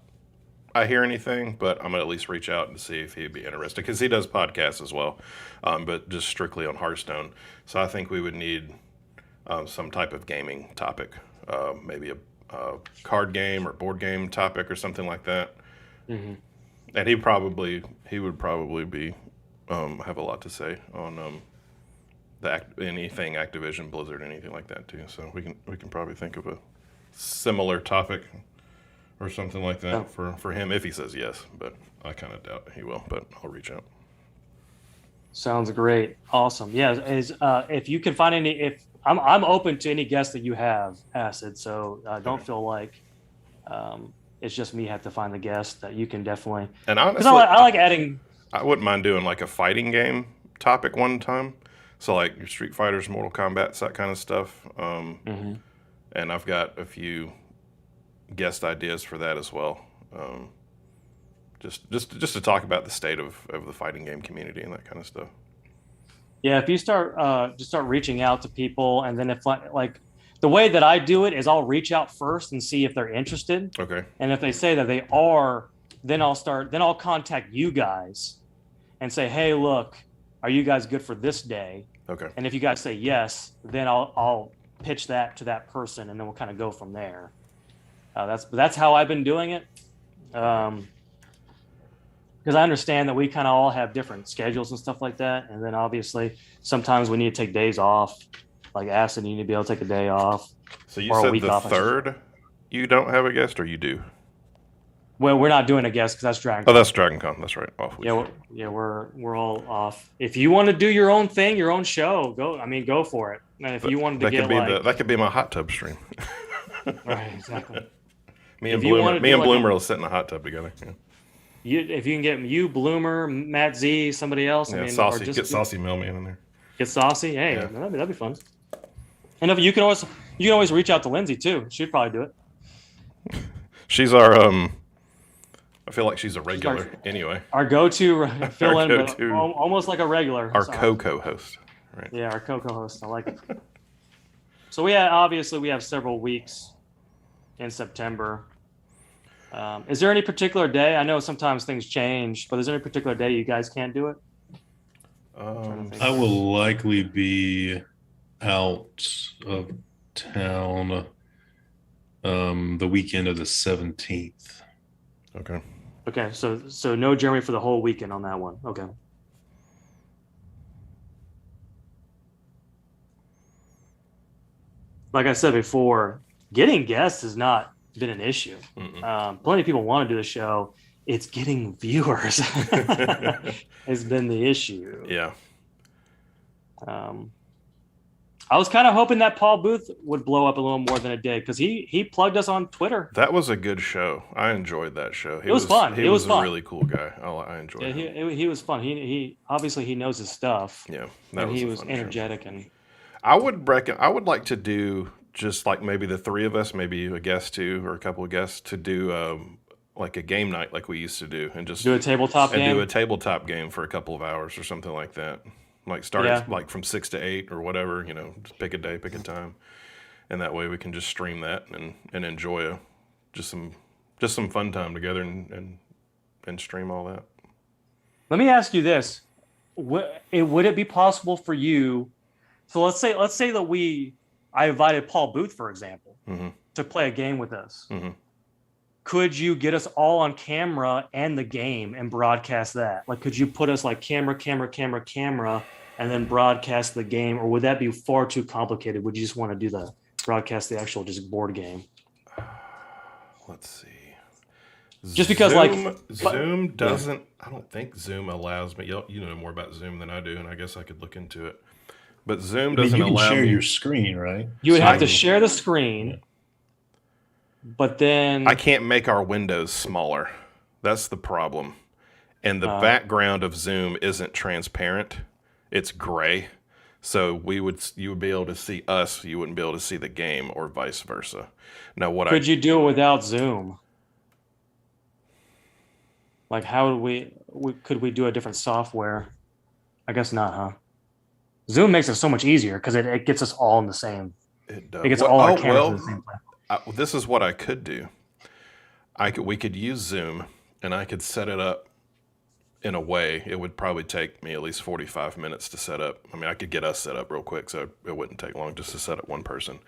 [SPEAKER 6] I hear anything, but I'm going to at least reach out and see if he'd be interested, because he does podcasts as well, but just strictly on Hearthstone. So I think we would need some type of gaming topic, maybe a card game or board game topic or something like that.
[SPEAKER 4] Mm-hmm.
[SPEAKER 6] And he would probably be have a lot to say on anything Activision, Blizzard, anything like that too. So we can probably think of a similar topic or something like that for him if he says yes. But I kind of doubt he will. But I'll reach out.
[SPEAKER 4] Sounds great. Awesome. Yeah. If you can find if I'm open to any guests that you have, Acid. So don't feel like it's just me have to find the guest. That you can definitely.
[SPEAKER 6] And honestly,
[SPEAKER 4] I like adding.
[SPEAKER 6] I wouldn't mind doing like a fighting game topic one time. So like your Street Fighters, Mortal Kombat, that kind of stuff.
[SPEAKER 4] Mm-hmm.
[SPEAKER 6] And I've got a few guest ideas for that as well. Just to talk about the state of the fighting game community and that kind of stuff.
[SPEAKER 4] Yeah, if you start reaching out to people, and then if like the way that I do it is I'll reach out first and see if they're interested.
[SPEAKER 6] Okay.
[SPEAKER 4] And if they say that they are, then I'll contact you guys and say, hey, look, are you guys good for this day?
[SPEAKER 6] Okay.
[SPEAKER 4] And if you guys say yes, then I'll pitch that to that person, and then we'll kind of go from there. That's how I've been doing it. Because I understand that we kind of all have different schedules and stuff like that. And then obviously sometimes we need to take days off. Like Acid, you need to be able to take a day off.
[SPEAKER 6] So you said the third you don't have a guest, or you do?
[SPEAKER 4] Well, we're not doing a guest because that's Dragon
[SPEAKER 6] Con.
[SPEAKER 4] Oh,
[SPEAKER 6] that's Dragon Con. That's right. Off week.
[SPEAKER 4] We're all off. If you want to do your own thing, your own show, go for it. And if you wanted to
[SPEAKER 6] that could be my hot tub stream.
[SPEAKER 4] Right, exactly.
[SPEAKER 6] Me and Bloomer will sit in a hot tub together. Yeah.
[SPEAKER 4] If you can get you, Bloomer, Matt Z, somebody else.
[SPEAKER 6] Yeah, Saucy. Get Saucy Mailman in there.
[SPEAKER 4] Get Saucy. Hey, yeah. that'd be fun. And if you can always reach out to Lindsay too. She'd probably do it.
[SPEAKER 6] She's our I feel like she's a regular anyway.
[SPEAKER 4] Our go-to fill-in, but almost like a regular.
[SPEAKER 6] Our co-host. Right.
[SPEAKER 4] Yeah, our co-host. I like it. So we have several weeks in September. Is there any particular day? I know sometimes things change, but is there any particular day you guys can't do it?
[SPEAKER 2] I will likely be out of town The weekend of the 17th.
[SPEAKER 6] Okay.
[SPEAKER 4] Okay, so no Jeremy for the whole weekend on that one. Okay. Like I said before, getting guests has not been an issue. Plenty of people want to do the show. It's getting viewers has been the issue.
[SPEAKER 6] Yeah.
[SPEAKER 4] I was kind of hoping that Paul Booth would blow up a little more than it did because he plugged us on Twitter.
[SPEAKER 6] That was a good show. I enjoyed that show.
[SPEAKER 4] It was fun.
[SPEAKER 6] He was a really cool guy. I enjoyed him.
[SPEAKER 4] He was fun. He obviously he knows his stuff.
[SPEAKER 6] Yeah,
[SPEAKER 4] and he was energetic and.
[SPEAKER 6] I would like to do just like maybe the three of us, maybe a guest too, or a couple of guests to do like a game night like we used to do, and just
[SPEAKER 4] do a tabletop game.
[SPEAKER 6] Do a tabletop game for a couple of hours or something like that. Like start like from 6 to 8 or whatever, just pick a day, pick a time, and that way we can just stream that and enjoy just some fun time together and stream all that.
[SPEAKER 4] Let me ask you this: would it be possible for you? So let's say that I invited Paul Booth, for example, to play a game with us. Could you get us all on camera and the game and broadcast that? Like, could you put us like camera, and then broadcast the game, or would that be far too complicated? Would you just want to do broadcast the actual just board game?
[SPEAKER 6] Let's see.
[SPEAKER 4] Just because
[SPEAKER 6] Zoom doesn't. I don't think Zoom allows me. You know more about Zoom than I do, and I guess I could look into it. But Zoom doesn't allow
[SPEAKER 2] you can share
[SPEAKER 6] me.
[SPEAKER 2] your screen, right?
[SPEAKER 4] You would have to share the screen, but then
[SPEAKER 6] I can't make our windows smaller. That's the problem. And the background of Zoom isn't transparent; it's gray. So you would be able to see us. You wouldn't be able to see the game, or vice versa. Now,
[SPEAKER 4] could you do it without Zoom? Like, how would could we do a different software? I guess not, huh? Zoom makes it so much easier because it gets us all in the same. It does. It gets all our cameras in the same place.
[SPEAKER 6] This is what I could do. We could use Zoom, and I could set it up in a way. It would probably take me at least 45 minutes to set up. I mean, I could get us set up real quick, so it wouldn't take long just to set up one person.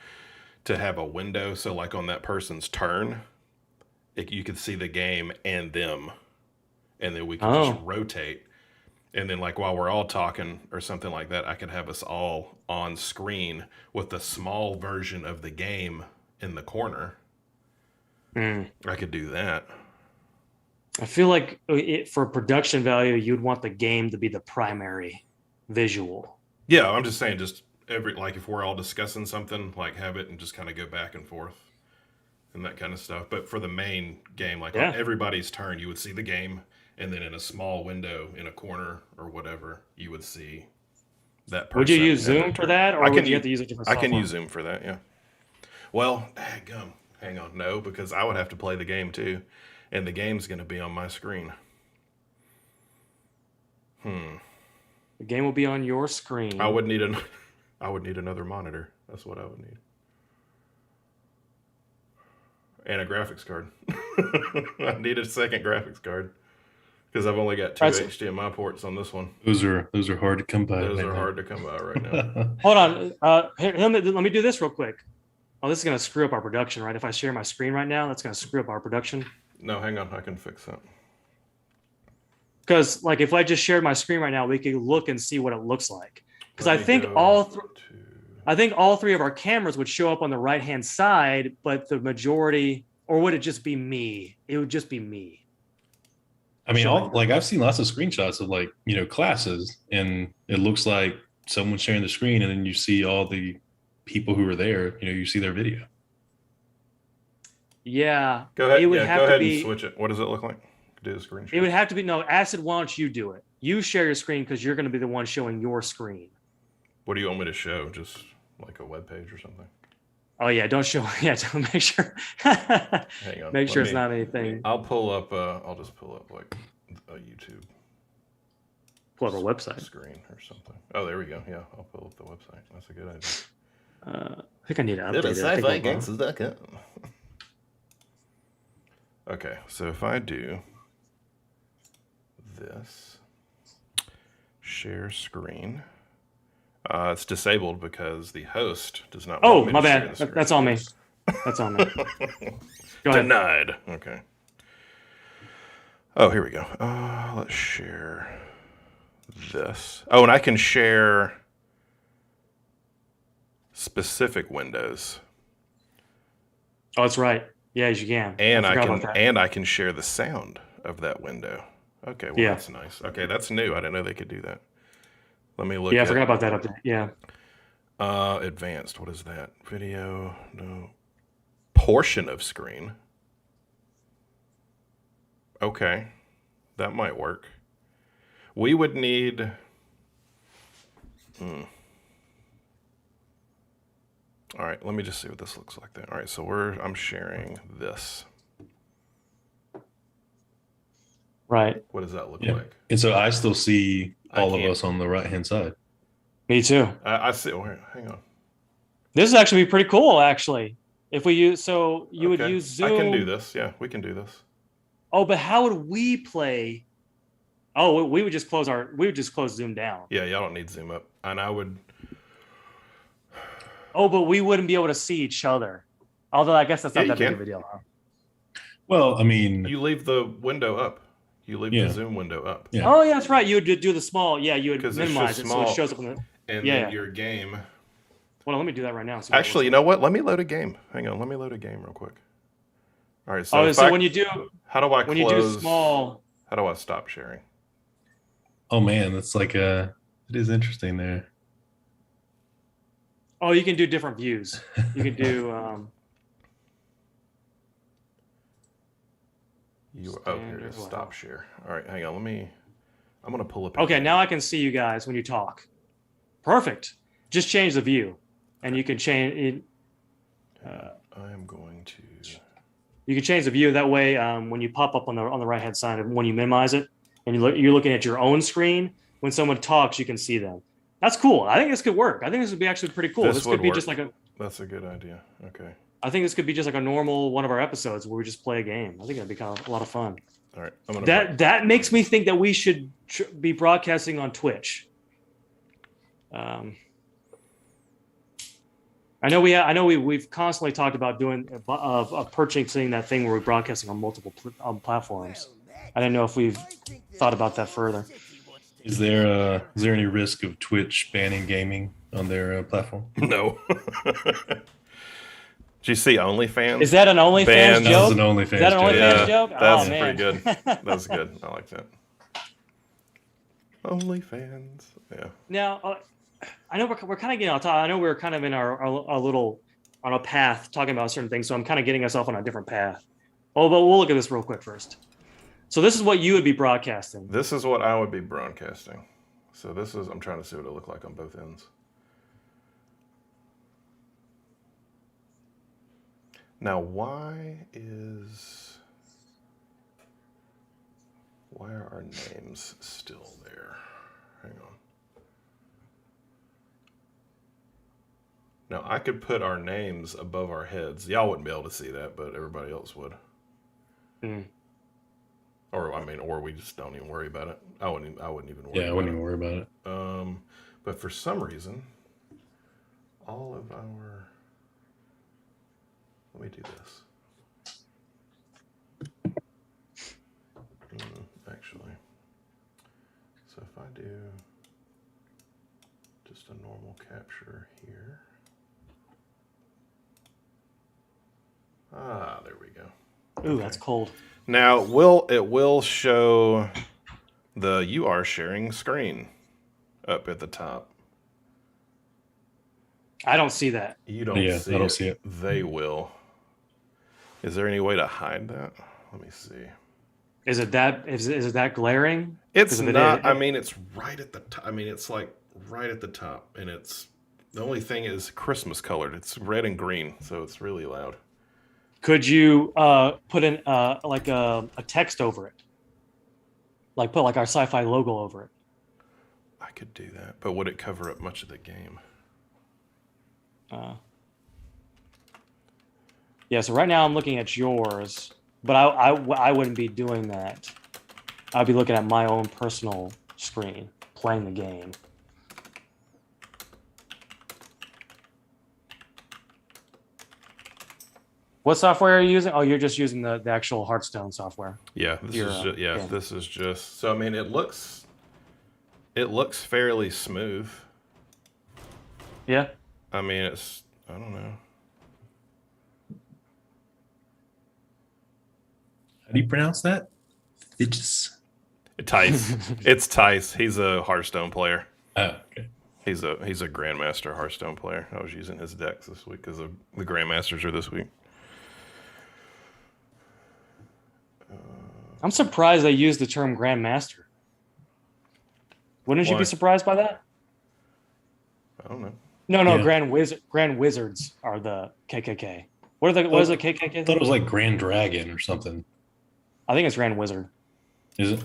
[SPEAKER 6] To have a window, so like on that person's turn, you could see the game and them, and then we could just rotate. And then, like, while we're all talking or something like that, I could have us all on screen with a small version of the game in the corner. I could do that.
[SPEAKER 4] I feel like for production value, you'd want the game to be the primary visual.
[SPEAKER 6] Yeah, I'm just saying, if we're all discussing something, like, have it and just kind of go back and forth and that kind of stuff. But for the main game, on everybody's turn, you would see the game. And then in a small window in a corner or whatever, you would see that person.
[SPEAKER 4] Would you use Zoom for that, or would you have to use a different software?
[SPEAKER 6] I can use Zoom for that, yeah. Well, hang on. No, because I would have to play the game too. And the game's going to be on my screen.
[SPEAKER 4] The game will be on your screen.
[SPEAKER 6] I would need another monitor. That's what I would need. And a graphics card. I need a second graphics card. Because I've only got two HDMI ports on this one.
[SPEAKER 2] Those are hard to come by.
[SPEAKER 6] Those are hard to come by right now.
[SPEAKER 4] Hold on. Let me do this real quick. Oh, this is going to screw up our production, right? If I share my screen right now, that's going to screw up our production.
[SPEAKER 6] No, hang on. I can fix that.
[SPEAKER 4] Because, like, if I just shared my screen right now, we could look and see what it looks like. Because I think all three of our cameras would show up on the right-hand side, but the majority, or would it just be me? It would just be me.
[SPEAKER 2] I mean, I've seen lots of screenshots of classes, and it looks like someone's sharing the screen, and then you see all the people who are there. You see their video.
[SPEAKER 4] Yeah.
[SPEAKER 6] Go ahead. Go ahead and switch it. What does it look like? Do the screen share.
[SPEAKER 4] It would have to be Acid. Why don't you do it? You share your screen because you're going to be the one showing your screen.
[SPEAKER 6] What do you want me to show? Just like a web page or something?
[SPEAKER 4] Oh yeah, don't show. Yeah, don't make sure.
[SPEAKER 6] Hang on.
[SPEAKER 4] Make sure it's not anything.
[SPEAKER 6] I'll pull up. I'll just pull up like a YouTube.
[SPEAKER 4] Pull up our website
[SPEAKER 6] screen or something. Oh, there we go. Yeah, I'll pull up the website. That's a good idea.
[SPEAKER 4] I think I need to update it.
[SPEAKER 6] Sci Fi Gangstas.com. Okay, so if I do this, share screen. It's disabled because the host does not.
[SPEAKER 4] Oh, my bad. That's on me. That's on me. Go ahead.
[SPEAKER 6] Denied. Okay. Oh, here we go. Let's share this. Oh, and I can share specific windows.
[SPEAKER 4] Oh, that's right. Yeah, you can.
[SPEAKER 6] And I
[SPEAKER 4] forgot
[SPEAKER 6] can
[SPEAKER 4] about that.
[SPEAKER 6] and I can share the sound of that window. Okay, well
[SPEAKER 4] Yeah.
[SPEAKER 6] that's nice. Okay, that's new. I didn't know they could do that. Let me look
[SPEAKER 4] Yeah, I
[SPEAKER 6] at
[SPEAKER 4] forgot about that update. Yeah.
[SPEAKER 6] advanced. What is that? Video, no. Portion of screen. Okay. That might work. We would need All right, let me just see what this looks like then. All right, so I'm sharing this.
[SPEAKER 4] Right.
[SPEAKER 6] What does that look
[SPEAKER 2] Yeah.
[SPEAKER 6] like?
[SPEAKER 2] And so I still see all of
[SPEAKER 6] can't-
[SPEAKER 2] us on the right-hand side.
[SPEAKER 4] Me too.
[SPEAKER 6] I see. Oh, hang on.
[SPEAKER 4] This is actually pretty cool, actually. If we use, so you would
[SPEAKER 6] Okay.
[SPEAKER 4] use Zoom.
[SPEAKER 6] I can do this. Yeah, we can do this.
[SPEAKER 4] Oh, but how would we play? Oh, we would just close Zoom down.
[SPEAKER 6] Yeah, y'all don't need zoom up. And I would.
[SPEAKER 4] Oh, but we wouldn't be able to see each other. Although I guess that's not
[SPEAKER 6] Yeah,
[SPEAKER 4] that
[SPEAKER 6] you
[SPEAKER 4] big of
[SPEAKER 6] can.
[SPEAKER 4] a deal. Huh?
[SPEAKER 2] Well, I mean,
[SPEAKER 6] You leave the window up. You leave
[SPEAKER 2] Yeah.
[SPEAKER 6] the zoom window up.
[SPEAKER 2] Yeah.
[SPEAKER 4] Oh, yeah, that's right. You would do the small. Yeah, you would
[SPEAKER 6] 'Cause it's
[SPEAKER 4] minimize
[SPEAKER 6] just
[SPEAKER 4] it so it
[SPEAKER 6] small.
[SPEAKER 4] shows up in the.
[SPEAKER 6] And
[SPEAKER 4] Yeah.
[SPEAKER 6] then your game.
[SPEAKER 4] Well, let me do that right now. See what it
[SPEAKER 6] Actually, you
[SPEAKER 4] looks
[SPEAKER 6] know what? Let me load a game. Hang on. Let me load a game real quick. All right. So,
[SPEAKER 4] like. Oh,
[SPEAKER 6] if
[SPEAKER 4] so
[SPEAKER 6] I-
[SPEAKER 4] when you do
[SPEAKER 6] how do I
[SPEAKER 4] when
[SPEAKER 6] close?
[SPEAKER 4] you do small.
[SPEAKER 6] How do I stop sharing?
[SPEAKER 2] oh man, that's like it is interesting there.
[SPEAKER 4] Oh, you can do different views. You can do.
[SPEAKER 6] Here it
[SPEAKER 4] Standard,
[SPEAKER 6] is.
[SPEAKER 4] wow.
[SPEAKER 6] Stop share. All right. Hang on. I'm gonna pull up.
[SPEAKER 4] Okay, now I can see you guys when you talk. Perfect. Just change the view, and you can change it.
[SPEAKER 6] I am going to.
[SPEAKER 4] You can change the view that way. When you pop up on the right hand side, and when you minimize it, and you're looking at your own screen. When someone talks, you can see them. That's cool. I think this could work. I think this would be actually pretty cool.
[SPEAKER 6] This
[SPEAKER 4] This
[SPEAKER 6] would
[SPEAKER 4] could be
[SPEAKER 6] work.
[SPEAKER 4] just like a.
[SPEAKER 6] That's a good idea. Okay.
[SPEAKER 4] I think this could be just like a normal one of our episodes where we just play a game. I think that'd be kind of a lot of fun.
[SPEAKER 6] All right. I'm gonna.
[SPEAKER 4] That makes me think that we should be broadcasting on Twitch. I know we've constantly talked about doing purchasing that thing where we're broadcasting on multiple platforms. I didn't know if we've thought about that further.
[SPEAKER 2] Is there any risk of Twitch banning gaming on their platform?
[SPEAKER 6] No. Did you see OnlyFans?
[SPEAKER 4] Is that an OnlyFans
[SPEAKER 6] Banned.
[SPEAKER 2] That
[SPEAKER 4] joke?
[SPEAKER 2] was an OnlyFans
[SPEAKER 4] Is that an
[SPEAKER 2] joke.
[SPEAKER 4] OnlyFans joke?
[SPEAKER 6] That's
[SPEAKER 4] Oh, man.
[SPEAKER 6] pretty good. That's good. I like that. OnlyFans. Yeah.
[SPEAKER 4] Now, I know we're kind of getting off topic. I know we're kind of in our little on a path talking about certain things, so I'm kind of getting us off on a different path. Oh, but we'll look at this real quick first. So this is what you would be broadcasting.
[SPEAKER 6] This is what I would be broadcasting. So I'm trying to see what it looked like on both ends. Now, why are our names still there? Hang on. Now, I could put our names above our heads. Y'all wouldn't be able to see that, but everybody else would.
[SPEAKER 4] Mm.
[SPEAKER 6] Or we just don't even worry about it. I wouldn't even worry about it.
[SPEAKER 2] Yeah, I wouldn't even worry about it.
[SPEAKER 6] But for some reason, all of our... Let me do this. Actually. So if I do just a normal capture here. There we go.
[SPEAKER 4] Ooh, that's cold.
[SPEAKER 6] Now, it will show the you are sharing screen up at the top.
[SPEAKER 4] I don't see that.
[SPEAKER 6] You don't
[SPEAKER 2] Yeah,
[SPEAKER 6] see
[SPEAKER 2] I don't
[SPEAKER 6] it.
[SPEAKER 2] see it.
[SPEAKER 6] They will. Is there any way to hide that? Let me see.
[SPEAKER 4] Is it that glaring?
[SPEAKER 6] It's
[SPEAKER 4] Because
[SPEAKER 6] not. I mean, it's right at the top. I mean, it's like right at the top, and it's the only thing is Christmas colored. It's red and green, so it's really loud.
[SPEAKER 4] Could you put in like a text over it? Like put like our Sci-Fi logo over it?
[SPEAKER 6] I could do that, but would it cover up much of the game?
[SPEAKER 4] Yeah, so right now I'm looking at yours, but I wouldn't be doing that. I'd be looking at my own personal screen, playing the game. What software are you using? Oh, you're just using the actual Hearthstone software.
[SPEAKER 6] Yeah, this is just. So I mean, it looks fairly smooth.
[SPEAKER 4] Yeah.
[SPEAKER 6] I mean, I don't know.
[SPEAKER 2] How do you pronounce that? It's
[SPEAKER 6] Tice. It's Tice. He's a Hearthstone player.
[SPEAKER 2] Oh, okay.
[SPEAKER 6] He's a Grandmaster Hearthstone player. I was using his decks this week because the Grandmasters are this week.
[SPEAKER 4] I'm surprised they used the term Grandmaster. Wouldn't you
[SPEAKER 6] Why?
[SPEAKER 4] be surprised by that?
[SPEAKER 6] I don't know.
[SPEAKER 4] No,
[SPEAKER 2] Yeah.
[SPEAKER 4] Grand Wizards are the KKK. What is the KKK?
[SPEAKER 2] I thought it was like Grand Dragon or something.
[SPEAKER 4] I think it's Grand Wizard
[SPEAKER 2] Is it?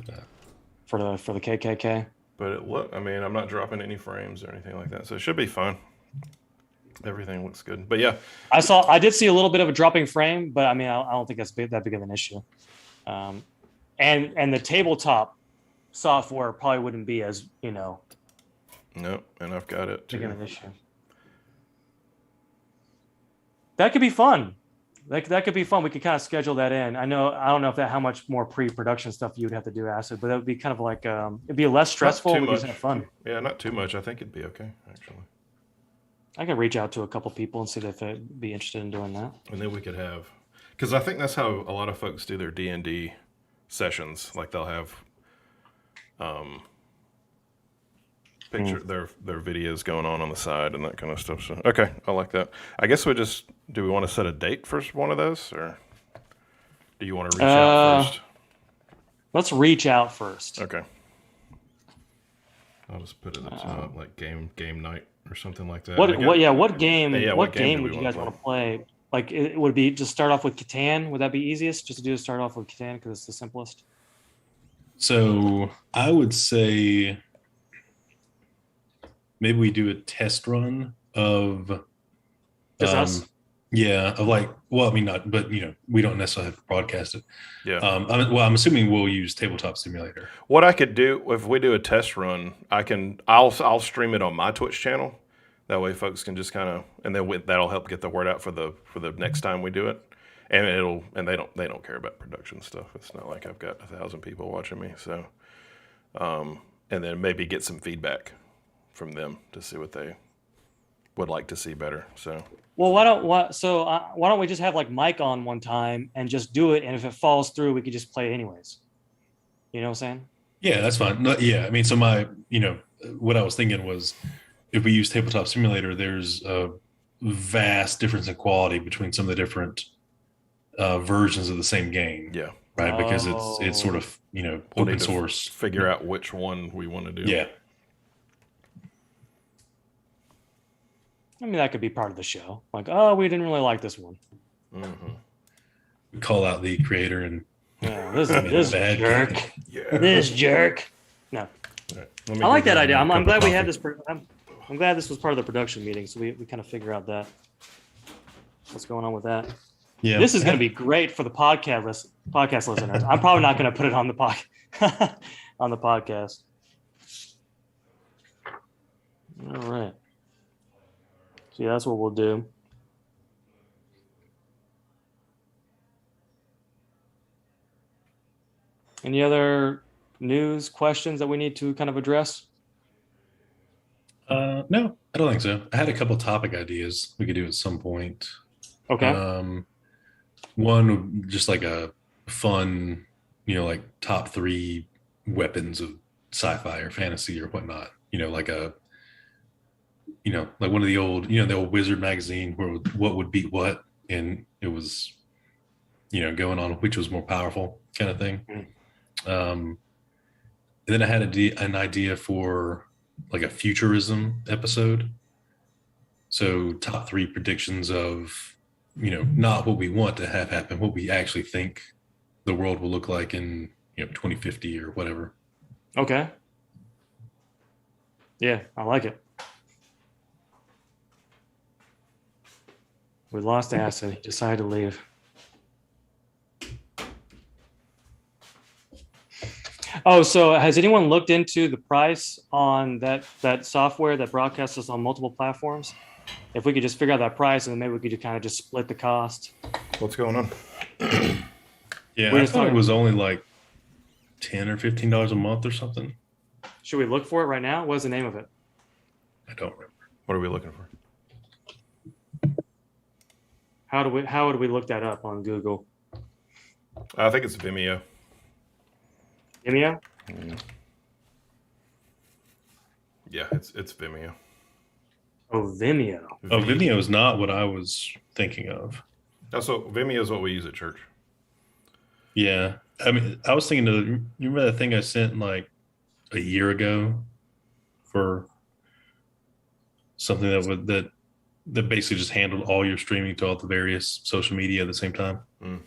[SPEAKER 4] for the KKK.
[SPEAKER 6] But I mean, I'm not dropping any frames or anything like that, so it should be fine. Everything looks good. But yeah,
[SPEAKER 4] I did see a little bit of a dropping frame, but I mean, I don't think that's that big of an issue. And the tabletop software probably wouldn't be as
[SPEAKER 6] no, and I've got it
[SPEAKER 4] big of
[SPEAKER 6] too.
[SPEAKER 4] an issue. That could be fun. That could be fun. We could kind of schedule that in. I don't know how much more pre-production stuff you'd have to do, Acid, but that would be kind of like it'd be less stressful.
[SPEAKER 6] Not too
[SPEAKER 4] We
[SPEAKER 6] much.
[SPEAKER 4] just have fun.
[SPEAKER 6] Yeah, not too much. I think it'd be okay, actually.
[SPEAKER 4] I can reach out to a couple people and see if they'd be interested in doing that.
[SPEAKER 6] And then we could have, because I think that's how a lot of folks do their D&D sessions. Like they'll have their videos going on the side and that kind of stuff. So okay, I like that. I guess do we want to set a date for one of those, or do you want to reach out first?
[SPEAKER 4] Let's reach out first.
[SPEAKER 6] Okay. I'll just put it at the top, like game night or something like that.
[SPEAKER 4] What game
[SPEAKER 6] do
[SPEAKER 4] would
[SPEAKER 6] we
[SPEAKER 4] you guys want to play? Like, would it be just start off with Catan? Would that be easiest? Just to start off with Catan because it's the simplest.
[SPEAKER 2] So I would say maybe we do a test run of
[SPEAKER 4] Just us?
[SPEAKER 2] Yeah, of like, well, I mean, not, but we don't necessarily have to broadcast it.
[SPEAKER 6] Yeah.
[SPEAKER 2] I'm assuming we'll use Tabletop Simulator.
[SPEAKER 6] What I could do if we do a test run, I'll stream it on my Twitch channel. That way, folks can just kind of, and then that'll help get the word out for the next time we do it. And they don't care about production stuff. It's not like I've got 1,000 people watching me. So, and then maybe get some feedback from them to see what they would like to see better. So.
[SPEAKER 4] Well, why don't we just have like Mike on one time and just do it, and if it falls through, we could just play it anyways. You know what I'm saying?
[SPEAKER 2] Yeah, that's fine. No, yeah, I mean, so what I was thinking was, if we use Tabletop Simulator, there's a vast difference in quality between some of the different versions of the same game.
[SPEAKER 6] Yeah.
[SPEAKER 2] Right, because it's sort of open source.
[SPEAKER 6] Figure out which one we want to do.
[SPEAKER 2] Yeah.
[SPEAKER 4] I mean, that could be part of the show. Like, oh, we didn't really like this one.
[SPEAKER 6] Mm-hmm.
[SPEAKER 2] Call out the creator and
[SPEAKER 4] this jerk.
[SPEAKER 6] Yeah.
[SPEAKER 4] This jerk. No,
[SPEAKER 6] Right.
[SPEAKER 4] I like that idea. I'm glad we had this. I'm glad this was part of the production meeting, so we kind of figure out what's going on with that.
[SPEAKER 2] Yeah,
[SPEAKER 4] This is going to be great for the podcast listeners. I'm probably not going to put it on the on the podcast. All right. So yeah, that's what we'll do. Any other news questions that we need to kind of address?
[SPEAKER 2] No, I don't think so. I had a couple topic ideas we could do at some point.
[SPEAKER 4] Okay.
[SPEAKER 2] One, just like a fun, like top 3 weapons of sci-fi or fantasy or whatnot. Like like one of the old, the old Wizard magazine where what would beat what, and it was, going on which was more powerful kind of thing. And then I had an idea for like a futurism episode. So top 3 predictions of, not what we want to have happen, what we actually think the world will look like in, 2050 or whatever.
[SPEAKER 4] Okay. Yeah, I like it. We lost Acid. He decided to leave. Oh, so has anyone looked into the price on that software that broadcasts us on multiple platforms? If we could just figure out that price, and then maybe we could kind of just split the cost.
[SPEAKER 6] What's going on?
[SPEAKER 2] Yeah,
[SPEAKER 4] We're
[SPEAKER 2] I
[SPEAKER 4] just
[SPEAKER 2] thought it
[SPEAKER 4] talking-
[SPEAKER 2] was only like $10 or $15 a month or something.
[SPEAKER 4] Should we look for it right now? What's the name of it?
[SPEAKER 2] I don't remember.
[SPEAKER 6] What are we looking for?
[SPEAKER 4] How would we look that up on Google?
[SPEAKER 6] I think it's Vimeo.
[SPEAKER 4] Vimeo?
[SPEAKER 6] Yeah, it's Vimeo.
[SPEAKER 4] Oh, Vimeo.
[SPEAKER 2] Oh, Vimeo is not what I was thinking of.
[SPEAKER 6] Also, Vimeo is what we use at church.
[SPEAKER 2] Yeah. I mean, I was thinking of, you remember that thing I sent like a year ago for something that basically just handled all your streaming to all the various social media at the same time?
[SPEAKER 6] Mm.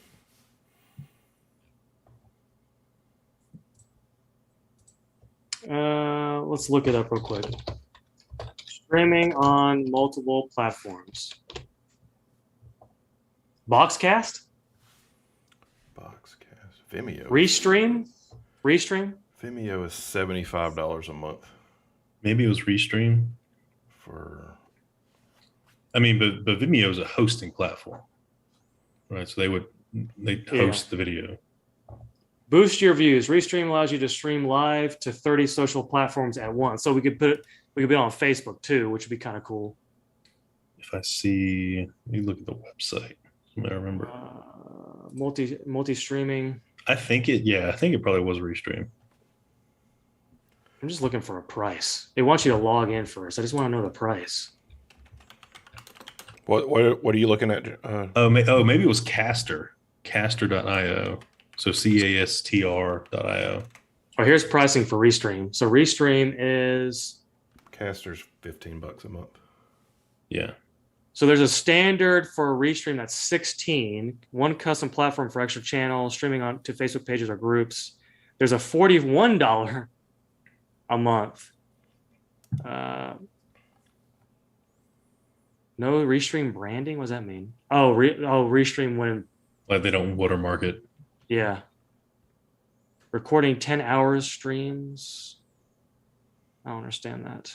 [SPEAKER 4] Let's look it up real quick. Streaming on multiple platforms. Boxcast?
[SPEAKER 6] Boxcast. Vimeo.
[SPEAKER 4] Restream?
[SPEAKER 6] Vimeo is $75 a month
[SPEAKER 2] Maybe it was Restream.
[SPEAKER 6] for.
[SPEAKER 2] I mean, but Vimeo is a hosting platform, right? So they host the video.
[SPEAKER 4] Boost your views. Restream allows you to stream live to 30 social platforms at once. So we could put it on Facebook too, which would be kind of cool.
[SPEAKER 2] If I see, let me look at the website. I remember.
[SPEAKER 4] Multi-streaming.
[SPEAKER 2] I think it probably was Restream.
[SPEAKER 4] I'm just looking for a price. They want you to log in first. I just want to know the price.
[SPEAKER 6] What are you looking at?
[SPEAKER 2] Maybe it was Caster.io. So CASTR.io.
[SPEAKER 4] Oh, here's pricing for Restream. So Restream is
[SPEAKER 6] Caster's $15 a month.
[SPEAKER 2] Yeah.
[SPEAKER 4] so there's a standard for Restream that's 16, one custom platform for extra channels, streaming on to Facebook pages or groups. There's a $41 a month. No Restream branding. What does that mean? Restream when
[SPEAKER 2] Like they don't watermark it.
[SPEAKER 4] yeah. Recording 10 hours streams. I don't understand that.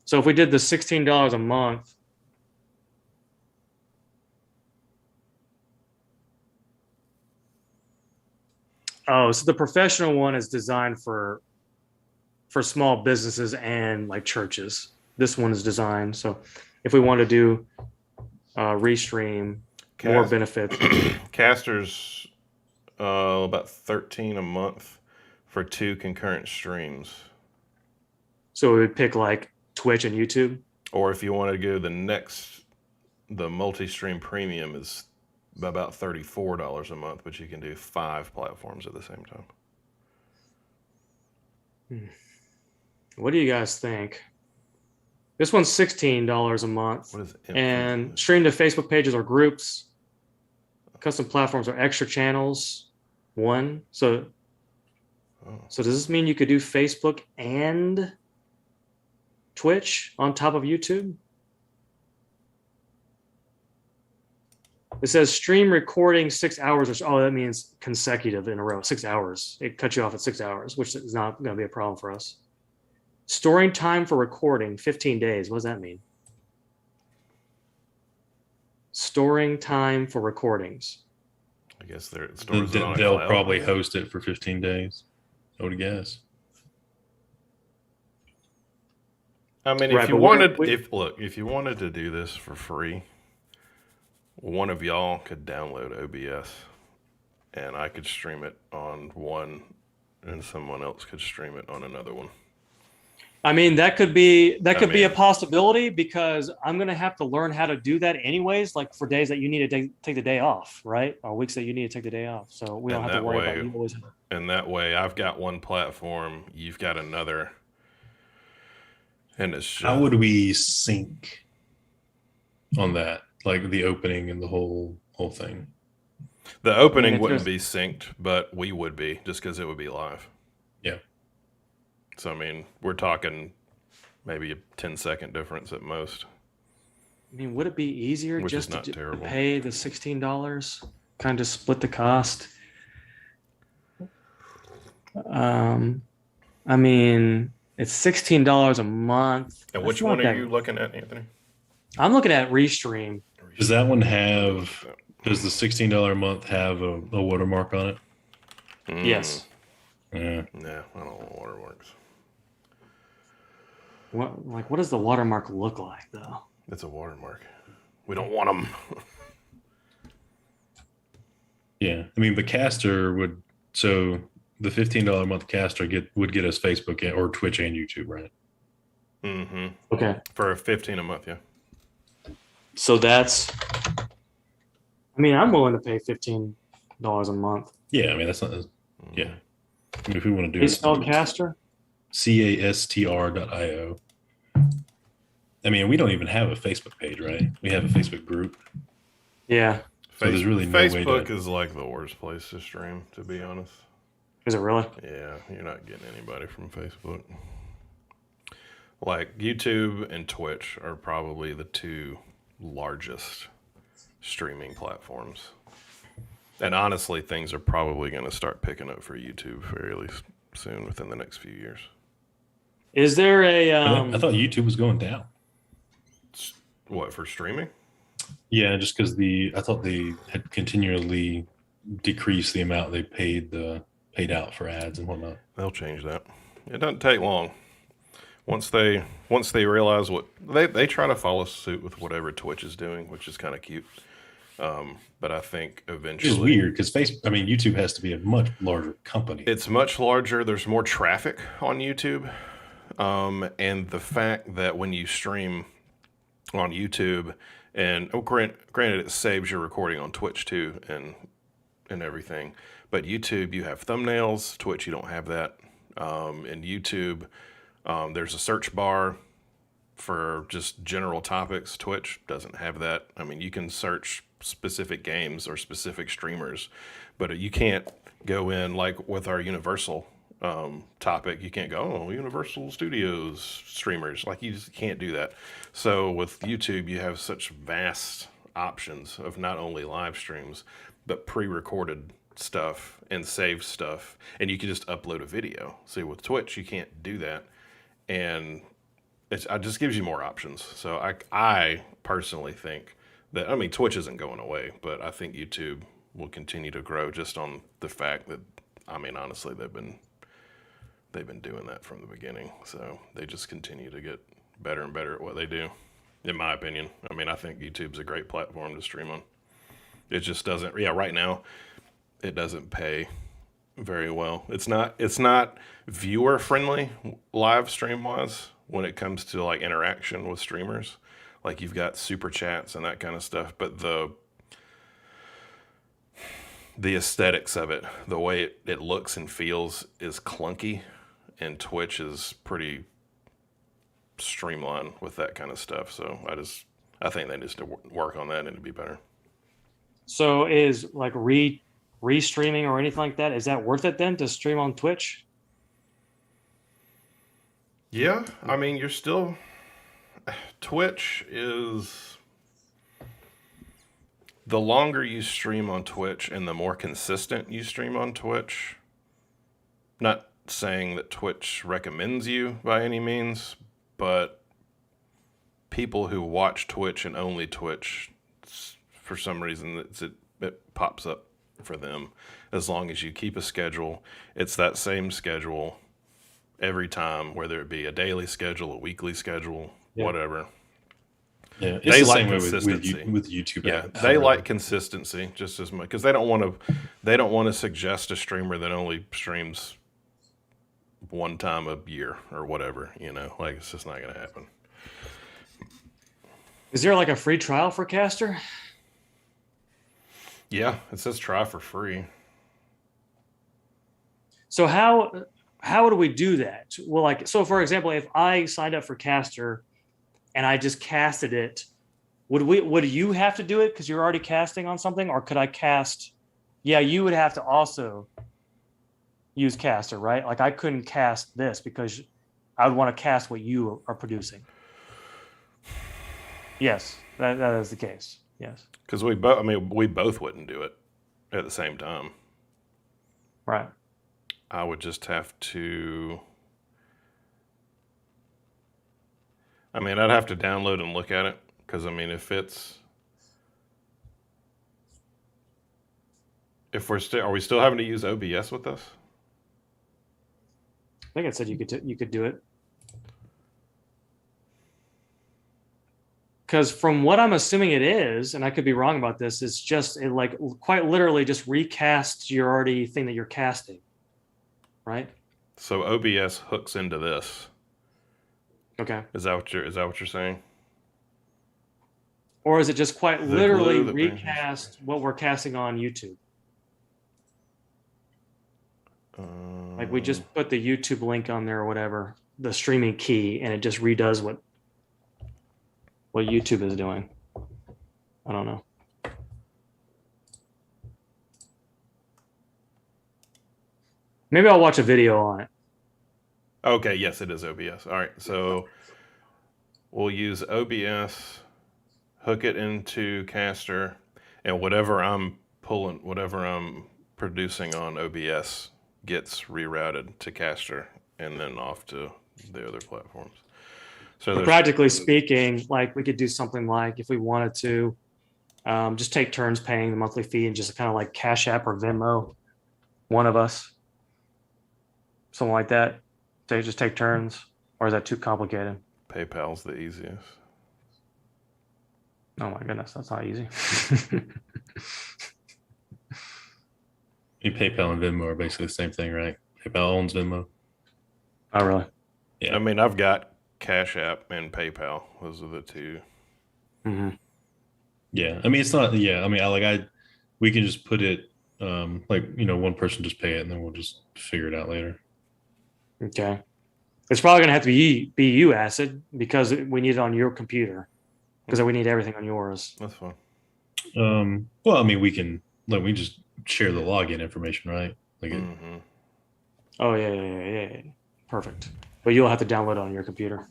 [SPEAKER 4] So if we did the $16 a month, so the professional one is designed for small businesses and like churches. This one is designed. So if we want to do Restream, more benefits.
[SPEAKER 6] Caster's about $13 a month for 2 concurrent streams.
[SPEAKER 4] So we would pick like Twitch and YouTube.
[SPEAKER 6] Or if you want to go the multi-stream premium is about $34 a month, but you can do 5 platforms at the same time.
[SPEAKER 4] What do you guys think? This one's $16 a month.
[SPEAKER 6] What is it?
[SPEAKER 4] And stream to Facebook pages or groups, custom platforms or extra channels. One. So does this mean you could do Facebook and Twitch on top of YouTube? It says stream recording 6 hours. That means consecutive in a row, 6 hours. It cuts you off at 6 hours, which is not going to be a problem for us. Storing time for recording, 15 days. What does that mean? Storing time for recordings.
[SPEAKER 6] I guess it stores it on a
[SPEAKER 2] They'll
[SPEAKER 6] cloud.
[SPEAKER 2] probably host it for 15 days. I would guess.
[SPEAKER 6] I mean,
[SPEAKER 4] Right,
[SPEAKER 6] if you wanted to do this for free, one of y'all could download OBS, and I could stream it on one, and someone else could stream it on another one.
[SPEAKER 4] I mean, that could be a possibility because I'm going to have to learn how to do that anyways, like for days that you need to take the day off, right? Or weeks that you need to take the day off. So we don't have to worry about you always.
[SPEAKER 6] And that way, I've got one platform, you've got another, and it's just...
[SPEAKER 2] How would we sync on that? Like the opening and the whole thing?
[SPEAKER 6] The opening wouldn't be synced, but we would be, just because it would be live.
[SPEAKER 2] Yeah.
[SPEAKER 6] So, I mean, we're talking maybe a 10-second difference at most.
[SPEAKER 4] I mean, would it be easier
[SPEAKER 6] Which
[SPEAKER 4] just
[SPEAKER 6] is not
[SPEAKER 4] to
[SPEAKER 6] terrible.
[SPEAKER 4] pay the $16, kind of split the cost? I mean, it's $16 a month.
[SPEAKER 6] And which one are you looking at, Anthony?
[SPEAKER 4] I'm looking at Restream.
[SPEAKER 2] Does that one have? Does the $16 a month have a watermark on it?
[SPEAKER 4] Yes.
[SPEAKER 2] Yeah.
[SPEAKER 6] Nah, I don't want watermarks.
[SPEAKER 4] What does the watermark look like though?
[SPEAKER 6] It's a watermark. We don't want them.
[SPEAKER 2] Yeah. I mean, the caster would. So the $15 a month caster would get us Facebook or Twitch and YouTube, right?
[SPEAKER 6] Mm-hmm.
[SPEAKER 4] Okay.
[SPEAKER 6] For $15 a month, yeah.
[SPEAKER 4] So that's. I mean, I'm willing to pay $15 a month.
[SPEAKER 2] Yeah. I mean, that's not. Yeah. I mean, if we want to do
[SPEAKER 4] They
[SPEAKER 2] it,
[SPEAKER 4] spell caster.
[SPEAKER 2] castr.io. I mean, we don't even have a Facebook page, right? We have a Facebook group.
[SPEAKER 4] Yeah.
[SPEAKER 2] So there's really no way
[SPEAKER 6] Facebook
[SPEAKER 2] to...
[SPEAKER 6] is like the worst place to stream, to be honest.
[SPEAKER 4] Is it really?
[SPEAKER 6] Yeah, you're not getting anybody from Facebook. Like YouTube and Twitch are probably the two largest streaming platforms. And honestly, things are probably going to start picking up for YouTube fairly soon within the next few years.
[SPEAKER 4] Is there a?
[SPEAKER 2] I thought YouTube was going down.
[SPEAKER 6] What, for streaming?
[SPEAKER 2] Yeah, just because I thought they had continually decreased the amount they paid out for ads and whatnot.
[SPEAKER 6] They'll change that. It doesn't take long. Once they realize what they try to follow suit with whatever Twitch is doing, which is kind of cute. But I think eventually,
[SPEAKER 2] Which is weird because YouTube has to be a much larger company.
[SPEAKER 6] It's much larger. There's more traffic on YouTube, and the fact that when you stream on YouTube, and granted, it saves your recording on Twitch too, and everything. But YouTube, you have thumbnails. Twitch, you don't have that. In YouTube, there's a search bar for just general topics. Twitch doesn't have that. I mean, you can search specific games or specific streamers, but you can't go in like with our Universal topic. You can't go, Universal Studios streamers. Like, you just can't do that. So with YouTube, you have such vast options of not only live streams, but pre-recorded stuff and saved stuff. And you can just upload a video. See, with Twitch, you can't do that. And it just gives you more options. So I personally think that, I mean, Twitch isn't going away, but I think YouTube will continue to grow just on the fact that, I mean, honestly, they've been doing that from the beginning. So they just continue to get better and better at what they do, in my opinion. I mean, I think YouTube's a great platform to stream on. It just doesn't, right now, it doesn't pay very well. It's not viewer friendly live stream wise when it comes to like interaction with streamers. Like, you've got super chats and that kind of stuff, but the aesthetics of it, the way it looks and feels is clunky, and Twitch is pretty streamlined with that kind of stuff. So I think they need to work on that and it'd be better.
[SPEAKER 4] So is like restreaming or anything like that, is that worth it then to stream on Twitch?
[SPEAKER 6] Yeah, I mean, Twitch is, the longer you stream on Twitch and the more consistent you stream on Twitch, not saying that Twitch recommends you by any means, but people who watch Twitch and only Twitch, for some reason, it pops up for them. As long as you keep a schedule, it's that same schedule every time, whether it be a daily schedule, a weekly schedule, whatever.
[SPEAKER 2] Yeah, it's
[SPEAKER 6] they
[SPEAKER 2] the
[SPEAKER 6] like
[SPEAKER 2] same way
[SPEAKER 6] consistency
[SPEAKER 2] with YouTube.
[SPEAKER 6] Yeah, they like consistency just as much, because they don't want to suggest a streamer that only streams one time a year or whatever. Like, it's just not going to happen.
[SPEAKER 4] Is there like a free trial for Caster?
[SPEAKER 6] Yeah, it says try for free.
[SPEAKER 4] So how do we do that? Well, like, so for example, if I signed up for Caster and I just casted it, would you have to do it because you're already casting on something, or could I cast? Yeah, you would have to also use Caster, right? Like, I couldn't cast this because I would want to cast what you are producing. Yes, that is the case. Yes,
[SPEAKER 6] because we both wouldn't do it at the same time,
[SPEAKER 4] right?
[SPEAKER 6] I would just have to. I mean, I'd have to download and look at it, because I mean, if it's If are we still having to use OBS with this?
[SPEAKER 4] I think it said you could do it. Because from what I'm assuming it is, and I could be wrong about this, it's just it like quite literally just recasts your already thing that you're casting, right?
[SPEAKER 6] So OBS hooks into this.
[SPEAKER 4] Okay.
[SPEAKER 6] Is that what you're saying?
[SPEAKER 4] Or is it just quite literally
[SPEAKER 6] glue that
[SPEAKER 4] recast what we're casting on YouTube? Like we just put the YouTube link on there or whatever, the streaming key, and it just redoes what YouTube is doing. I don't know. Maybe I'll watch a video on it.
[SPEAKER 6] Okay, yes, it is OBS. All right, so we'll use OBS, hook it into Caster, and whatever I'm producing on OBS gets rerouted to Caster and then off to the other platforms. So
[SPEAKER 4] practically speaking, like we could do something like if we wanted to just take turns paying the monthly fee and just kind of like Cash App or Venmo, one of us, something like that. They just take turns, or is that too complicated?
[SPEAKER 6] PayPal's the easiest.
[SPEAKER 4] Oh my goodness, that's not easy.
[SPEAKER 2] PayPal and Venmo are basically the same thing, right? PayPal owns Venmo.
[SPEAKER 4] Oh, really?
[SPEAKER 2] Yeah.
[SPEAKER 6] I mean, I've got Cash App and PayPal. Those are the two.
[SPEAKER 4] Mm-hmm.
[SPEAKER 2] Yeah. I mean, it's not. Yeah. I mean, we can just put it one person just pay it, and then we'll just figure it out later.
[SPEAKER 4] Okay. It's probably gonna have to be you, Acid, because we need it on your computer. Because we need everything on yours.
[SPEAKER 6] That's fine.
[SPEAKER 2] Well, I mean, we can we just share the login information, right? Like
[SPEAKER 4] Oh yeah. Perfect. But you'll have to download it on your computer.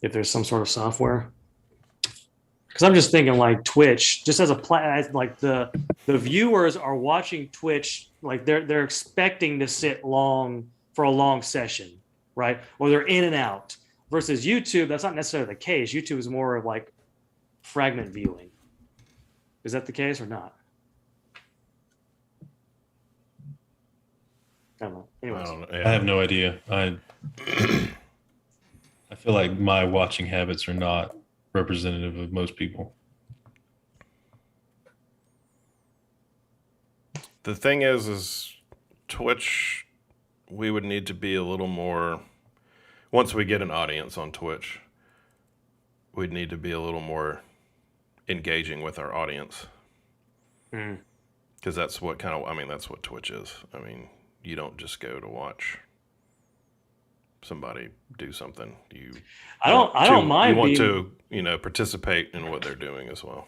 [SPEAKER 4] If there's some sort of software. Because I'm just thinking like Twitch, just as a like the viewers are watching Twitch, like they're expecting to sit long for a long session, right? Or they're in and out. Versus YouTube, that's not necessarily the case. YouTube is more of like fragment viewing. Is that the case or not? I don't know. Anyways.
[SPEAKER 6] I don't know.
[SPEAKER 2] I have no idea. I feel like my watching habits are not representative of most people.
[SPEAKER 6] The thing is Twitch, we would need to be a little more, once we get an audience on Twitch, we'd need to be a little more engaging with our audience. Because that's what that's what Twitch is. I mean, you don't just go to watch somebody do something. I don't mind. You want to, participate in what they're doing as well.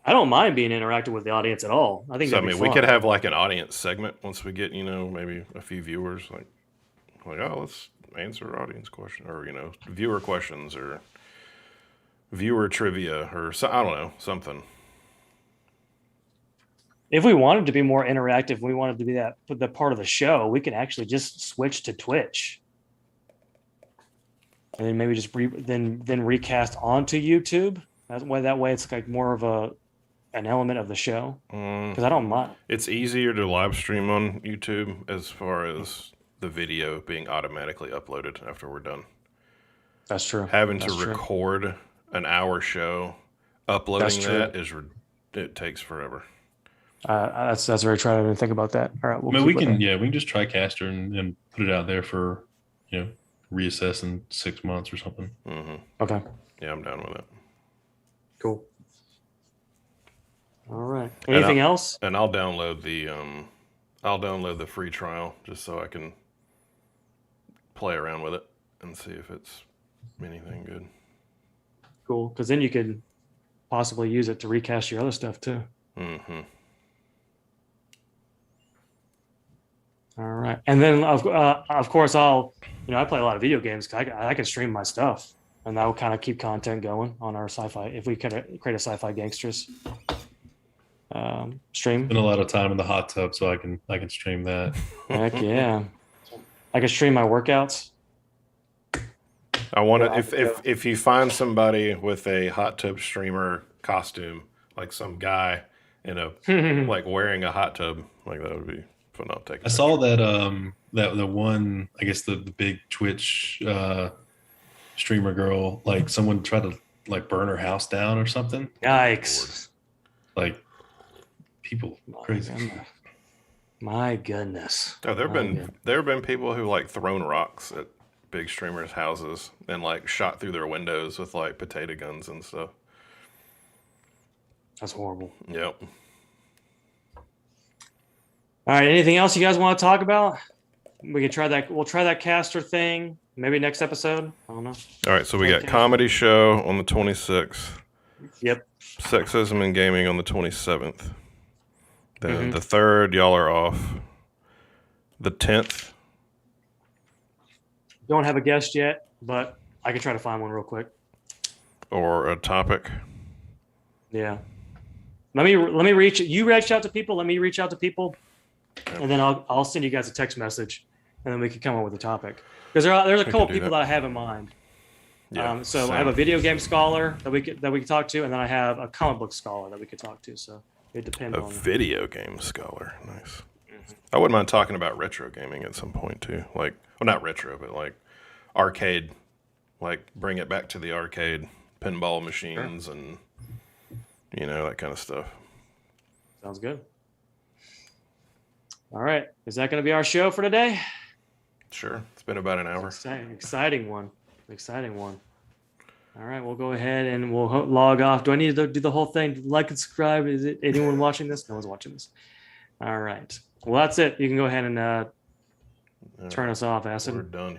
[SPEAKER 4] I don't mind being interactive with the audience at all. I think
[SPEAKER 6] so.
[SPEAKER 4] We
[SPEAKER 6] could have like an audience segment once we get, maybe a few viewers, like let's answer audience question or viewer questions or viewer trivia or I don't know, something.
[SPEAKER 4] If we wanted to be more interactive, we wanted to be the part of the show, we could actually just switch to Twitch. And then maybe just then recast onto YouTube. That way it's like more of an element of the show. Because I don't mind.
[SPEAKER 6] It's easier to live stream on YouTube as far as the video being automatically uploaded after we're done.
[SPEAKER 4] That's true.
[SPEAKER 6] Having to record an hour show, uploading it takes forever.
[SPEAKER 4] That's very true. I didn't think about that. All right,
[SPEAKER 2] we can just try Caster and put it out there for reassess in 6 months or something.
[SPEAKER 6] Mm-hmm.
[SPEAKER 4] Okay.
[SPEAKER 6] Yeah, I'm down with it.
[SPEAKER 4] Cool. All right. Anything else?
[SPEAKER 6] And I'll download the free trial just so I can play around with it and see if it's anything good.
[SPEAKER 4] Cool, because then you could possibly use it to recast your other stuff too.
[SPEAKER 6] Mm-hmm.
[SPEAKER 4] All right, and then of course I play a lot of video games. I can stream my stuff, and that will kind of keep content going on our sci-fi. If we could create a Sci-Fi Gangsters stream.
[SPEAKER 2] Spend a lot of time in the hot tub, so I can stream that.
[SPEAKER 4] Heck yeah, I can stream my workouts.
[SPEAKER 3] I want
[SPEAKER 4] Yeah,
[SPEAKER 3] to if you find somebody with a hot tub streamer costume, like some guy in a like wearing a hot tub, like that would be fun. I'll take.
[SPEAKER 2] I saw that that the one, I guess the big Twitch streamer girl, like someone tried to like burn her house down or something.
[SPEAKER 4] Yikes!
[SPEAKER 2] Like people crazy.
[SPEAKER 4] My goodness.
[SPEAKER 3] Oh, there have been people who like thrown rocks at big streamers' houses and like shot through their windows with like potato guns and stuff.
[SPEAKER 4] That's horrible.
[SPEAKER 3] Yep.
[SPEAKER 4] All right. Anything else you guys want to talk about? We can try that. We'll try that caster thing. Maybe next episode. I don't know.
[SPEAKER 3] All right. So we got comedy show on the 26th.
[SPEAKER 4] Yep.
[SPEAKER 3] Sexism in gaming on the 27th. Then the 3rd, y'all are off. The 10th.
[SPEAKER 4] Don't have a guest yet, but I can try to find one real quick.
[SPEAKER 3] Or a topic.
[SPEAKER 4] Yeah. Let me reach. You reach out to people. Let me reach out to people, and then I'll send you guys a text message, and then we can come up with a topic. Because there's a couple people that I have in mind.
[SPEAKER 3] Yeah,
[SPEAKER 4] so I have a video game scholar that we can talk to, and then I have a comic book scholar that we could talk to. So it depends on
[SPEAKER 3] video game scholar. Nice. I wouldn't mind talking about retro gaming at some point too. Like, well, not retro, but like arcade. Like, bring it back to the arcade, pinball machines, and that kind of stuff.
[SPEAKER 4] Sounds good. All right, is that going to be our show for today?
[SPEAKER 3] Sure. It's been about an hour.
[SPEAKER 4] Exciting one. All right, we'll go ahead and we'll log off. Do I need to do the whole thing? Like and subscribe? Is it anyone watching this? No one's watching this. All right. Well, that's it. You can go ahead and turn us off, Acid.
[SPEAKER 3] We're done here.